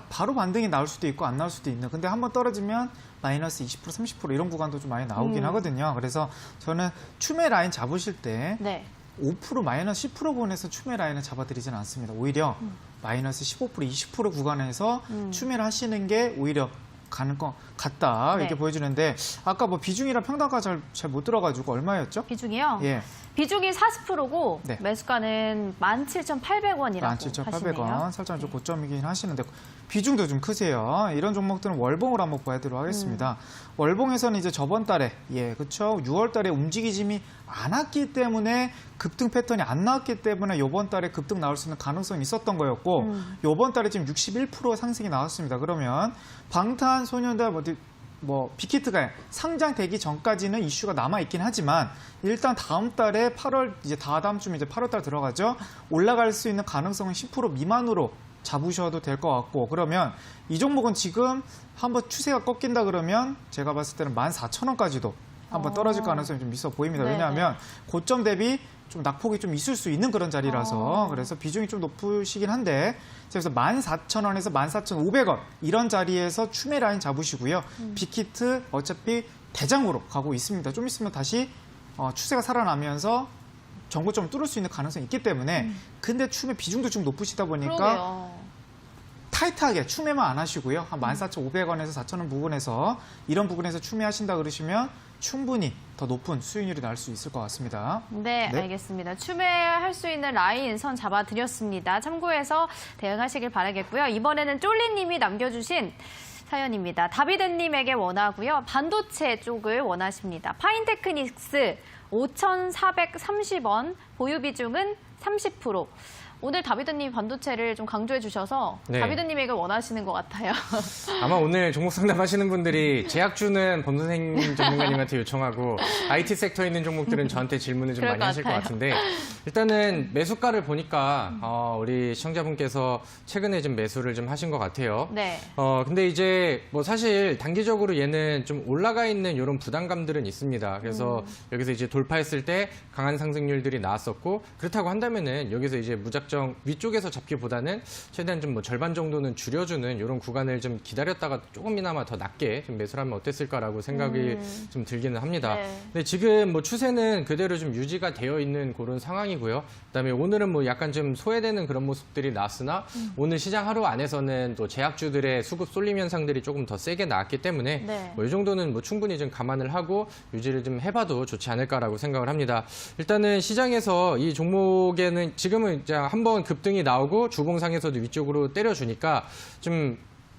바로 반등이 나올 수도 있고 안 나올 수도 있는. 근데 한번 떨어지면 마이너스 20%, 30% 이런 구간도 좀 많이 나오긴 하거든요. 그래서 저는 추매 라인 잡으실 때 네. 5% 마이너스 10% 부분에서 추매 라인을 잡아드리지는 않습니다. 오히려 마이너스 15%, 20% 구간에서 추매를 하시는 게 오히려 가는 것 같다 이렇게 네. 보여주는데 아까 뭐 비중이랑 평단가 잘 못 들어가지고 얼마였죠? 비중이요? 예. 비중이 40%고 네. 매수가는 17,800원이라고 17,800원 하시네요. 살짝 좀 고점이긴 하시는데 비중도 좀 크세요. 이런 종목들은 월봉으로 한번 보여드리도록 하겠습니다. 월봉에서는 이제 저번 달에 그렇죠. 6월 달에 움직이짐이 안 왔기 때문에 급등 패턴이 안 나왔기 때문에 이번 달에 급등 나올 수 있는 가능성이 있었던 거였고 이번 달에 지금 61% 상승이 나왔습니다. 그러면 방탄소년단 빅히트가 상장되기 전까지는 이슈가 남아있긴 하지만 일단 다음 달에 8월, 이제 다다음 주면 이제 8월 달 들어가죠. 올라갈 수 있는 가능성은 10% 미만으로 잡으셔도 될 것 같고 그러면 이 종목은 지금 한번 추세가 꺾인다 그러면 제가 봤을 때는 14,000원까지도 한번 떨어질 가능성이 좀 있어 보입니다. 네네. 왜냐하면 고점 대비 좀 낙폭이 좀 있을 수 있는 그런 자리라서 그래서 비중이 좀 높으시긴 한데 그래서 14,000원에서 14,500원 이런 자리에서 추매 라인 잡으시고요. 빅히트 어차피 대장으로 가고 있습니다. 좀 있으면 다시 추세가 살아나면서 정고점을 뚫을 수 있는 가능성이 있기 때문에 근데 추매 비중도 좀 높으시다 보니까 그러게요. 타이트하게 추매만 안 하시고요. 한 14,500원에서 4,000원 부분에서 이런 부분에서 추매하신다 그러시면 충분히 더 높은 수익률이 날 수 있을 것 같습니다. 네, 네. 알겠습니다. 추매할 수 있는 라인 선 잡아드렸습니다. 참고해서 대응하시길 바라겠고요. 이번에는 쫄리님이 남겨주신 사연입니다. 다비드님에게 원하고요. 반도체 쪽을 원하십니다. 파인테크닉스 5,430원, 보유 비중은 30%. 오늘 다비드님이 반도체를 좀 강조해 주셔서 네. 다비드님에게 원하시는 것 같아요. 아마 오늘 종목 상담하시는 분들이 제약주는 범 선생 전문가님한테 요청하고 IT 섹터에 있는 종목들은 저한테 질문을 좀 그럴 많이 것 하실 것 같아요. 같은데 일단은 매수가를 보니까 우리 시청자분께서 최근에 좀 매수를 좀 하신 것 같아요. 네. 근데 이제 뭐 사실 단기적으로 얘는 좀 올라가 있는 이런 부담감들은 있습니다. 그래서 여기서 이제 돌파했을 때 강한 상승률들이 나왔었고 그렇다고 한다면은 여기서 이제 무작 무작정 위쪽에서 잡기보다는 최대한 좀 뭐 절반 정도는 줄여주는 이런 구간을 좀 기다렸다가 조금이나마 더 낮게 좀 매수를 하면 어땠을까라고 생각이 좀 들기는 합니다. 네. 근데 지금 뭐 추세는 그대로 좀 유지가 되어 있는 그런 상황이고요. 그다음에 오늘은 뭐 약간 좀 소외되는 그런 모습들이 나왔으나 오늘 시장 하루 안에서는 또 제약주들의 수급 쏠림 현상들이 조금 더 세게 나왔기 때문에 네. 뭐 이 정도는 뭐 충분히 좀 감안을 하고 유지를 좀 해봐도 좋지 않을까라고 생각을 합니다. 일단은 시장에서 이 종목에는 지금은 이제 한번 급등이 나오고 주봉상에서도 위쪽으로 때려주니까 좀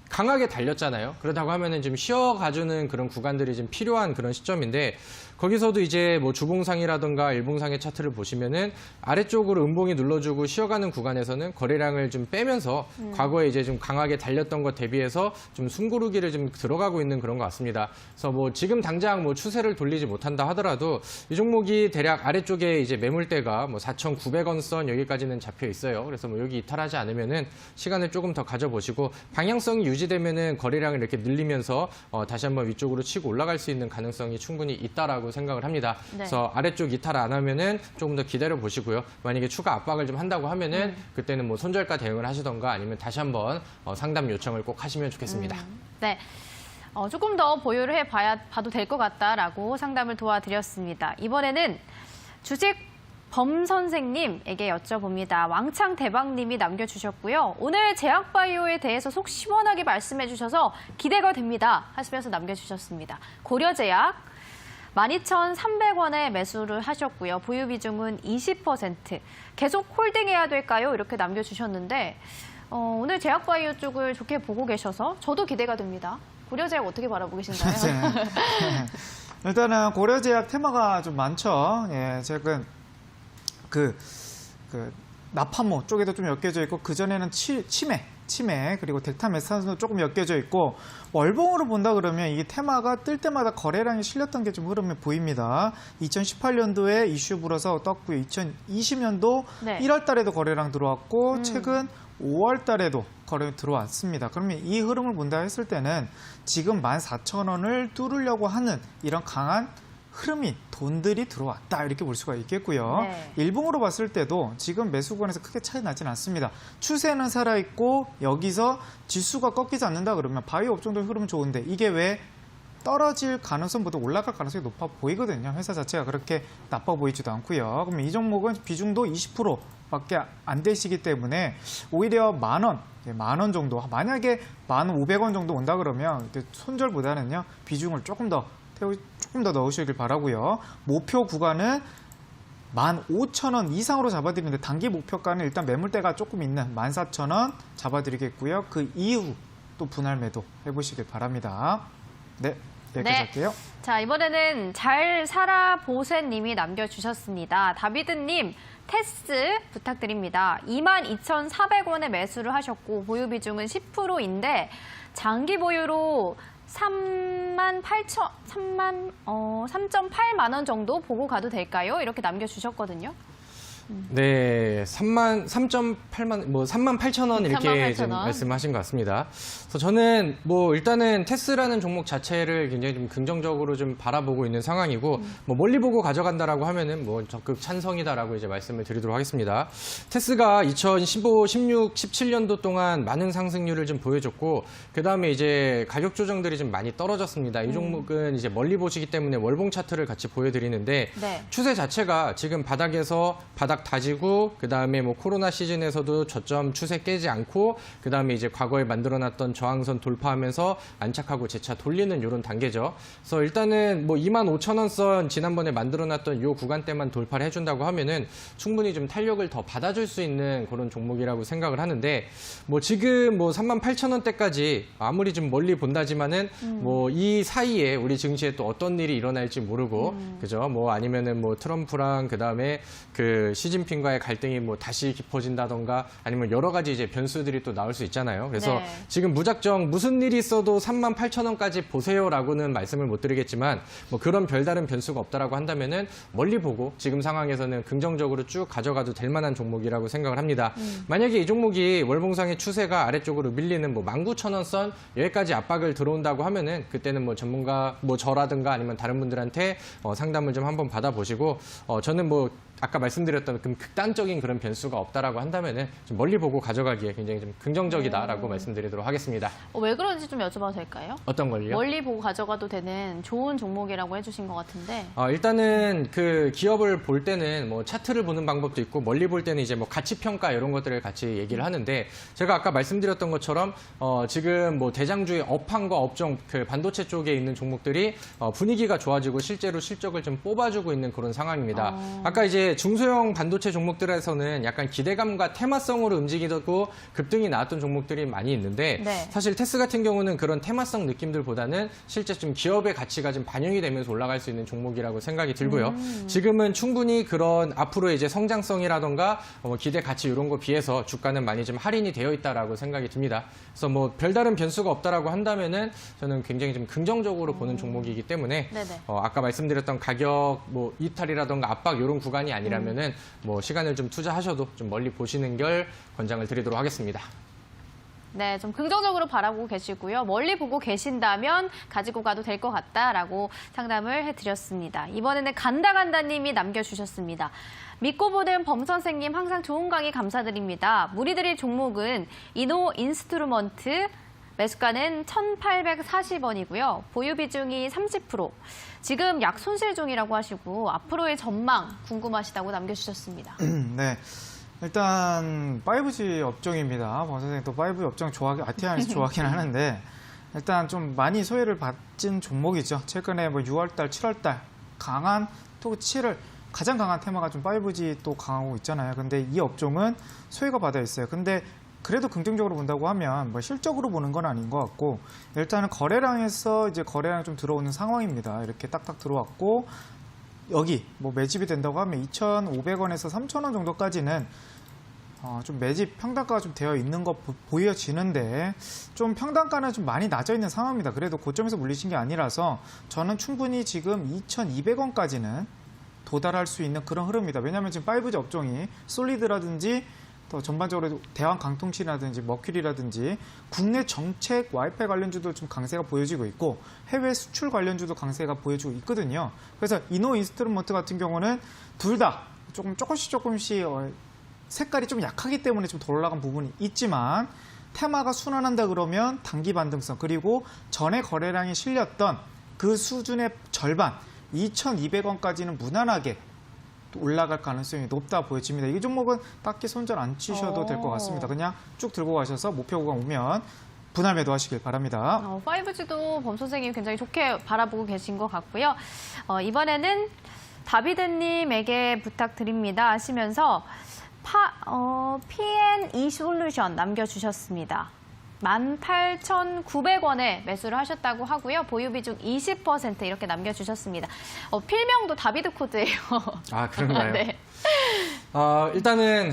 강하게 달렸잖아요. 그렇다고 하면은 좀 쉬어가주는 그런 구간들이 좀 필요한 그런 시점인데 거기서도 이제 뭐 주봉상이라든가 일봉상의 차트를 보시면은 아래쪽으로 음봉이 눌러주고 쉬어가는 구간에서는 거래량을 좀 빼면서 과거에 이제 좀 강하게 달렸던 것 대비해서 좀 숨고르기를 좀 들어가고 있는 그런 것 같습니다. 그래서 뭐 지금 당장 뭐 추세를 돌리지 못한다 하더라도 이 종목이 대략 아래쪽에 이제 매물대가 뭐 4,900원 선 여기까지는 잡혀 있어요. 그래서 뭐 여기 이탈하지 않으면은 시간을 조금 더 가져보시고 방향성이 유지되면은 거래량을 이렇게 늘리면서 다시 한번 위쪽으로 치고 올라갈 수 있는 가능성이 충분히 있다라고 생각을 합니다. 네. 그래서 아래쪽 이탈 안 하면은 조금 더 기다려 보시고요. 만약에 추가 압박을 좀 한다고 하면은 그때는 뭐 손절가 대응을 하시던가 아니면 다시 한번 상담 요청을 꼭 하시면 좋겠습니다. 네. 조금 더 보유를 봐도 될 것 같다라고 상담을 도와드렸습니다. 이번에는 주식 범 선생님에게 여쭤봅니다. 왕창 대박님이 남겨주셨고요. 오늘 제약바이오에 대해서 속 시원하게 말씀해 주셔서 기대가 됩니다. 하시면서 남겨주셨습니다. 고려제약 12,300원에 매수를 하셨고요. 보유 비중은 20%. 계속 홀딩해야 될까요? 이렇게 남겨주셨는데 오늘 제약바이오 쪽을 좋게 보고 계셔서 저도 기대가 됩니다. 고려제약 어떻게 바라보고 계신가요? 네. 일단은 고려제약 테마가 좀 많죠. 예, 최근 그 나파모 쪽에도 좀 엮여져 있고 그전에는 치매 그리고 덱타메탄도 조금 엮여져 있고 월봉으로 본다 그러면 이게 테마가 뜰 때마다 거래량이 실렸던 게 좀 흐름이 보입니다. 2018년도에 이슈 불어서 떴고요. 2020년도 네. 1월 달에도 거래량 들어왔고 최근 5월 달에도 거래 들어왔습니다. 그러면 이 흐름을 본다 했을 때는 지금 14,000원을 뚫으려고 하는 이런 강한 흐름이 돈들이 들어왔다 이렇게 볼 수가 있겠고요. 네. 일봉으로 봤을 때도 지금 매수권에서 크게 차이 나진 않습니다. 추세는 살아있고 여기서 지수가 꺾이지 않는다 그러면 바이오 업종들 흐름은 좋은데 이게 왜 떨어질 가능성보다 올라갈 가능성이 높아 보이거든요. 회사 자체가 그렇게 나빠 보이지도 않고요. 그러면 이 종목은 비중도 20%밖에 안 되시기 때문에 오히려 만원 정도 만약에 1,500원 정도 온다 그러면 손절보다는요 비중을 조금 더 넣으시길 바라고요. 목표 구간은 15,000원 이상으로 잡아드리는데 단기 목표가는 일단 매물대가 조금 있는 14,000원 잡아드리겠고요. 그 이후 또 분할 매도 해보시길 바랍니다. 네, 여기까지 할게요. 자, 이번에는 잘 살아보세님이 남겨주셨습니다. 다비드님, 테스 부탁드립니다. 22,400원에 매수를 하셨고 보유 비중은 10%인데 장기 보유로 3.8만 원 정도 보고 가도 될까요? 이렇게 남겨주셨거든요. 네, 38,000원 이렇게 좀 말씀하신 것 같습니다. 그래서 저는 뭐 일단은 테스라는 종목 자체를 굉장히 좀 긍정적으로 좀 바라보고 있는 상황이고 뭐 멀리 보고 가져간다라고 하면은 뭐 적극 찬성이다라고 이제 말씀을 드리도록 하겠습니다. 테스가 2015, 16, 17년도 동안 많은 상승률을 좀 보여줬고 그 다음에 이제 가격 조정들이 좀 많이 떨어졌습니다. 이 종목은 이제 멀리 보시기 때문에 월봉 차트를 같이 보여드리는데 네. 추세 자체가 지금 바닥에서 바닥 다지고 그다음에 뭐 코로나 시즌에서도 저점 추세 깨지 않고 그다음에 이제 과거에 만들어놨던 저항선 돌파하면서 안착하고 재차 돌리는 이런 단계죠. 그래서 일단은 뭐 25,000원 선 지난번에 만들어놨던 이 구간대만 돌파를 해준다고 하면은 충분히 좀 탄력을 더 받아줄 수 있는 그런 종목이라고 생각을 하는데 뭐 지금 뭐 38,000원대까지 아무리 좀 멀리 본다지만은 뭐 이 사이에 우리 증시에 또 어떤 일이 일어날지 모르고 그죠? 뭐 아니면은 뭐 트럼프랑 그다음에 그 시진핑과의 갈등이 뭐 다시 깊어진다던가 아니면 여러 가지 이제 변수들이 또 나올 수 있잖아요. 그래서 네. 지금 무작정 무슨 일이 있어도 38,000원까지 보세요라고는 말씀을 못 드리겠지만 뭐 그런 별다른 변수가 없다라고 한다면은 멀리 보고 지금 상황에서는 긍정적으로 쭉 가져가도 될 만한 종목이라고 생각을 합니다. 만약에 이 종목이 월봉상의 추세가 아래쪽으로 밀리는 뭐 19,000원 선 여기까지 압박을 들어온다고 하면은 그때는 뭐 전문가 뭐 저라든가 아니면 다른 분들한테 상담을 좀 한번 받아보시고 저는 뭐 아까 말씀드렸던 그 극단적인 그런 변수가 없다라고 한다면은 좀 멀리 보고 가져가기에 굉장히 좀 긍정적이다라고 말씀드리도록 하겠습니다. 왜 그런지 좀 여쭤봐도 될까요? 어떤 걸요? 멀리 보고 가져가도 되는 좋은 종목이라고 해주신 것 같은데. 일단은 그 기업을 볼 때는 뭐 차트를 보는 방법도 있고 멀리 볼 때는 이제 뭐 가치 평가 이런 것들을 같이 얘기를 하는데 제가 아까 말씀드렸던 것처럼 지금 뭐 대장주의 업황과 업종 그 반도체 쪽에 있는 종목들이 분위기가 좋아지고 실제로 실적을 좀 뽑아주고 있는 그런 상황입니다. 아까 이제 중소형 반도체 종목들에서는 약간 기대감과 테마성으로 움직이고 급등이 나왔던 종목들이 많이 있는데 네. 사실 테스 같은 경우는 그런 테마성 느낌들보다는 실제 좀 기업의 가치가 좀 반영이 되면서 올라갈 수 있는 종목이라고 생각이 들고요. 지금은 충분히 그런 앞으로 이제 성장성이라던가 기대 가치 이런 거 비해서 주가는 많이 좀 할인이 되어 있다라고 생각이 듭니다. 그래서 뭐 별다른 변수가 없다라고 한다면은 저는 굉장히 좀 긍정적으로 보는 종목이기 때문에 네네. 아까 말씀드렸던 가격 뭐 이탈이라던가 압박 이런 구간이 아니라면은 뭐 시간을 좀 투자하셔도 좀 멀리 보시는 걸 권장을 드리도록 하겠습니다. 네, 좀 긍정적으로 바라보고 계시고요. 멀리 보고 계신다면 가지고 가도 될 것 같다라고 상담을 해드렸습니다. 이번에는 간다간다님이 남겨주셨습니다. 믿고 보는 범 선생님 항상 좋은 강의 감사드립니다. 문의드릴 종목은 이노 인스트루먼트, 매수가는 1,840원이고요. 보유 비중이 30%. 지금 약 손실 중이라고 하시고 앞으로의 전망 궁금하시다고 남겨주셨습니다. 네. 일단 5G 업종입니다. 권 선생님 또 5G 업종 아티안에서 좋아하긴 하는데 일단 좀 많이 소외를 받은 종목이죠. 최근에 뭐 6월달, 7월달 강한 또 7월 가장 강한 테마가 좀 5G 또 강하고 있잖아요. 근데 이 업종은 소외가 받아 있어요. 근데 그래도 긍정적으로 본다고 하면 뭐 실적으로 보는 건 아닌 것 같고 일단은 거래량에서 이제 거래량이 좀 들어오는 상황입니다. 이렇게 딱딱 들어왔고 여기 뭐 매집이 된다고 하면 2,500원에서 3,000원 정도까지는 좀 매집 평단가가 좀 되어 있는 거 보여지는데 좀 평단가는 좀 많이 낮아 있는 상황입니다. 그래도 고점에서 물리신 게 아니라서 저는 충분히 지금 2,200원까지는 도달할 수 있는 그런 흐름입니다. 왜냐하면 지금 5G 업종이 솔리드라든지 또 전반적으로 대왕강통신이라든지 머큐리라든지 국내 정책 와이파이 관련주도 좀 강세가 보여지고 있고 해외 수출 관련주도 강세가 보여지고 있거든요. 그래서 이노 인스트루먼트 같은 경우는 둘 다 조금씩 색깔이 좀 약하기 때문에 좀 덜 올라간 부분이 있지만 테마가 순환한다 그러면 단기 반등성 그리고 전에 거래량이 실렸던 그 수준의 절반 2,200원까지는 무난하게 올라갈 가능성이 높다 보여집니다. 이 종목은 딱히 손절 안 치셔도 될 것 같습니다. 그냥 쭉 들고 가셔서 목표 구간 오면 분할 매도하시길 바랍니다. 5G도 범 선생님이 굉장히 좋게 바라보고 계신 것 같고요. 이번에는 다비드님에게 부탁드립니다 하시면서 PNE 솔루션 남겨주셨습니다. 18,900원에 매수를 하셨다고 하고요. 보유 비중 20% 이렇게 남겨주셨습니다. 필명도 다비드 코드예요. 아, 그런가요? 네. 일단은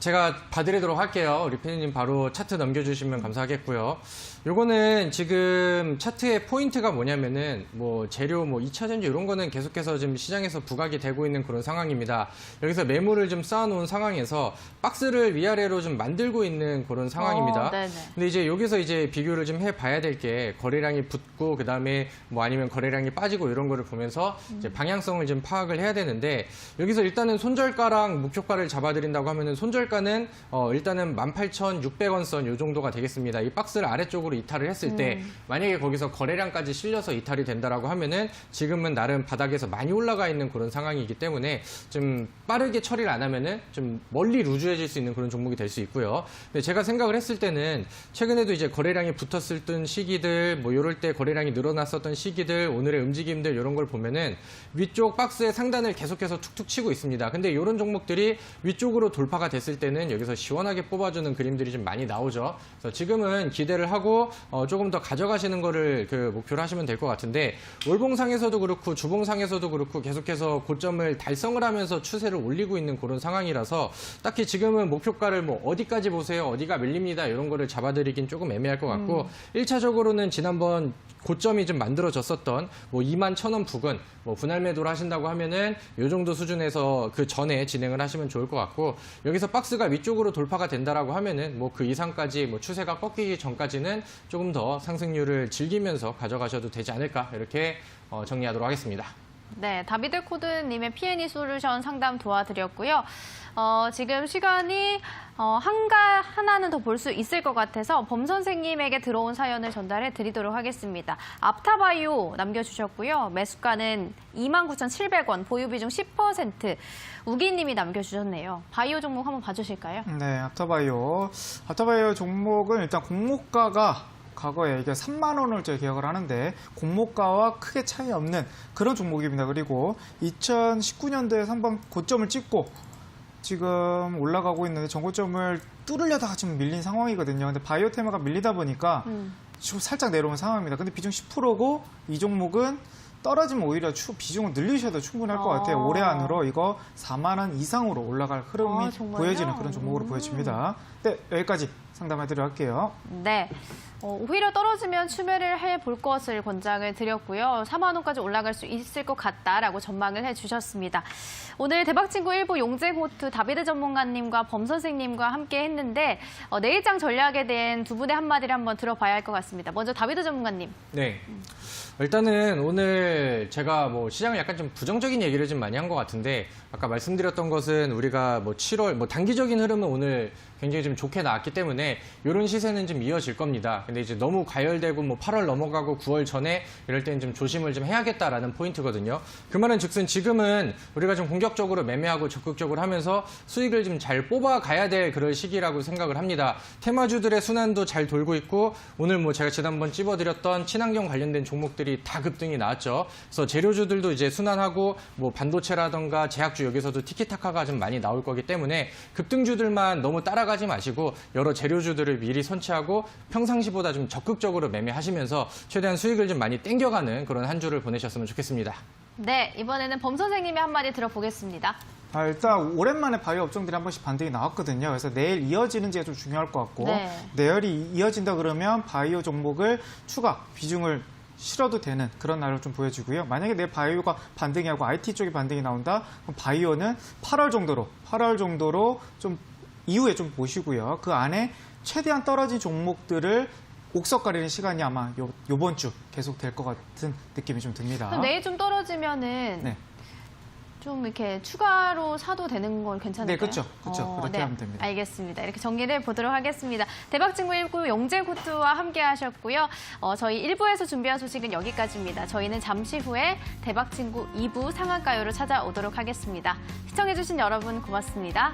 제가 봐드리도록 할게요. 우리 피디님 바로 차트 넘겨주시면 감사하겠고요. 요거는 지금 차트의 포인트가 뭐냐면은 뭐 재료, 뭐 2차 전지 이런 거는 계속해서 지금 시장에서 부각이 되고 있는 그런 상황입니다. 여기서 매물을 좀 쌓아놓은 상황에서 박스를 위아래로 좀 만들고 있는 그런 상황입니다. 네네. 근데 이제 여기서 이제 비교를 좀 해봐야 될 게 거래량이 붙고 그 다음에 뭐 아니면 거래량이 빠지고 이런 거를 보면서 이제 방향성을 좀 파악을 해야 되는데 여기서 일단은 손절가랑 목표가를 잡아드린다고 하면은 손절가는 일단은 18,600원 선 요 정도가 되겠습니다. 이 박스를 아래쪽으로 이탈을 했을 때 만약에 거기서 거래량까지 실려서 이탈이 된다라고 하면은 지금은 나름 바닥에서 많이 올라가 있는 그런 상황이기 때문에 좀 빠르게 처리를 안 하면은 좀 멀리 루즈해질 수 있는 그런 종목이 될 수 있고요. 근데 제가 생각을 했을 때는 최근에도 이제 거래량이 붙었을 시기들 뭐 이럴 때 거래량이 늘어났었던 시기들 오늘의 움직임들 이런 걸 보면은 위쪽 박스의 상단을 계속해서 툭툭 치고 있습니다. 근데 이런 종목들이 위쪽으로 돌파가 됐을 때는 여기서 시원하게 뽑아주는 그림들이 좀 많이 나오죠. 그래서 지금은 기대를 하고 조금 더 가져가시는 거를 목표로 하시면 될 것 같은데 월봉상에서도 그렇고 주봉상에서도 그렇고 계속해서 고점을 달성을 하면서 추세를 올리고 있는 그런 상황이라서 딱히 지금은 목표가를 뭐 어디까지 보세요, 어디가 밀립니다 이런 거를 잡아드리긴 조금 애매할 것 같고 1차적으로는 지난번 고점이 좀 만들어졌었던 뭐 21,000원 부근 뭐 분할 매도를 하신다고 하면은 이 정도 수준에서 그 전에 진행을 하시면 좋을 것 같고 여기서 박스가 위쪽으로 돌파가 된다라고 하면은 뭐 그 이상까지 뭐 추세가 꺾이기 전까지는 조금 더 상승률을 즐기면서 가져가셔도 되지 않을까 이렇게 정리하도록 하겠습니다. 네, 다비드 코드님의 P&E 솔루션 상담 도와드렸고요. 지금 시간이 하나는 더 볼 수 있을 것 같아서 범 선생님에게 들어온 사연을 전달해 드리도록 하겠습니다. 앞타바이오 남겨주셨고요. 매수가는 29,700원, 보유 비중 10%. 우기님이 남겨주셨네요. 바이오 종목 한번 봐주실까요? 네, 앞타바이오. 앞타바이오 종목은 일단 공모가가 과거에 이게 3만 원을 제가 기억을 하는데 공모가와 크게 차이 없는 그런 종목입니다. 그리고 2019년도에 한번 고점을 찍고 지금 올라가고 있는데 전고점을 뚫으려다가 지금 밀린 상황이거든요. 근데 바이오테마가 밀리다 보니까 지금 살짝 내려온 상황입니다. 근데 비중 10%고 이 종목은 떨어지면 오히려 비중을 늘리셔도 충분할 것 같아요. 올해 안으로 이거 4만 원 이상으로 올라갈 흐름이 정말요? 보여지는 그런 종목으로 보여집니다. 네, 여기까지 상담해드리도록 할게요. 네. 오히려 떨어지면 추매를 해볼 것을 권장을 드렸고요. 4만 원까지 올라갈 수 있을 것 같다라고 전망을 해주셨습니다. 오늘 대박친구 1부 용재고투 다비드 전문가님과 범 선생님과 함께 했는데 내일장 전략에 대한 두 분의 한마디를 한번 들어봐야 할 것 같습니다. 먼저 다비드 전문가님. 네. 일단은 오늘 제가 뭐 시장을 약간 좀 부정적인 얘기를 좀 많이 한 것 같은데 아까 말씀드렸던 것은 우리가 뭐 7월 단기적인 흐름은 오늘 굉장히 좀 좋게 나왔기 때문에 이런 시세는 좀 이어질 겁니다. 근데 이제 너무 과열되고 뭐 8월 넘어가고 9월 전에 이럴 때는 좀 조심을 좀 해야겠다라는 포인트거든요. 그 말은 즉슨 지금은 우리가 좀 공격적으로 매매하고 적극적으로 하면서 수익을 좀 잘 뽑아가야 될 그런 시기라고 생각을 합니다. 테마주들의 순환도 잘 돌고 있고 오늘 뭐 제가 지난번 찝어드렸던 친환경 관련된 종목들이 다 급등이 나왔죠. 그래서 재료주들도 이제 순환하고 뭐 반도체라던가 제약주 여기서도 티키타카가 좀 많이 나올 거기 때문에 급등주들만 너무 따라가지 마시고 여러 재료주들을 미리 선취하고 평상시보다 좀 적극적으로 매매하시면서 최대한 수익을 좀 많이 땡겨가는 그런 한 주를 보내셨으면 좋겠습니다. 네, 이번에는 범 선생님의 한마디 들어보겠습니다. 일단 오랜만에 바이오 업종들이 한 번씩 반등이 나왔거든요. 그래서 내일 이어지는지가 좀 중요할 것 같고 내일이 이어진다 그러면 바이오 종목을 추가 비중을 실어도 되는 그런 날을 좀 보여주고요. 만약에 내일 바이오가 반등이 하고 IT 쪽이 반등이 나온다, 그럼 바이오는 8월 정도로 좀 이후에 좀 보시고요. 그 안에 최대한 떨어진 종목들을 옥석 가리는 시간이 아마 요번 주 계속 될 것 같은 느낌이 좀 듭니다. 그럼 내일 좀 떨어지면은 네. 좀 이렇게 추가로 사도 되는 건 괜찮을까요? 네, 그렇죠. 그렇게 하면 됩니다. 알겠습니다. 이렇게 정리를 보도록 하겠습니다. 대박친구 1부 용재고투와 함께 하셨고요. 저희 1부에서 준비한 소식은 여기까지입니다. 저희는 잠시 후에 대박친구 2부 상한가요로 찾아오도록 하겠습니다. 시청해주신 여러분 고맙습니다.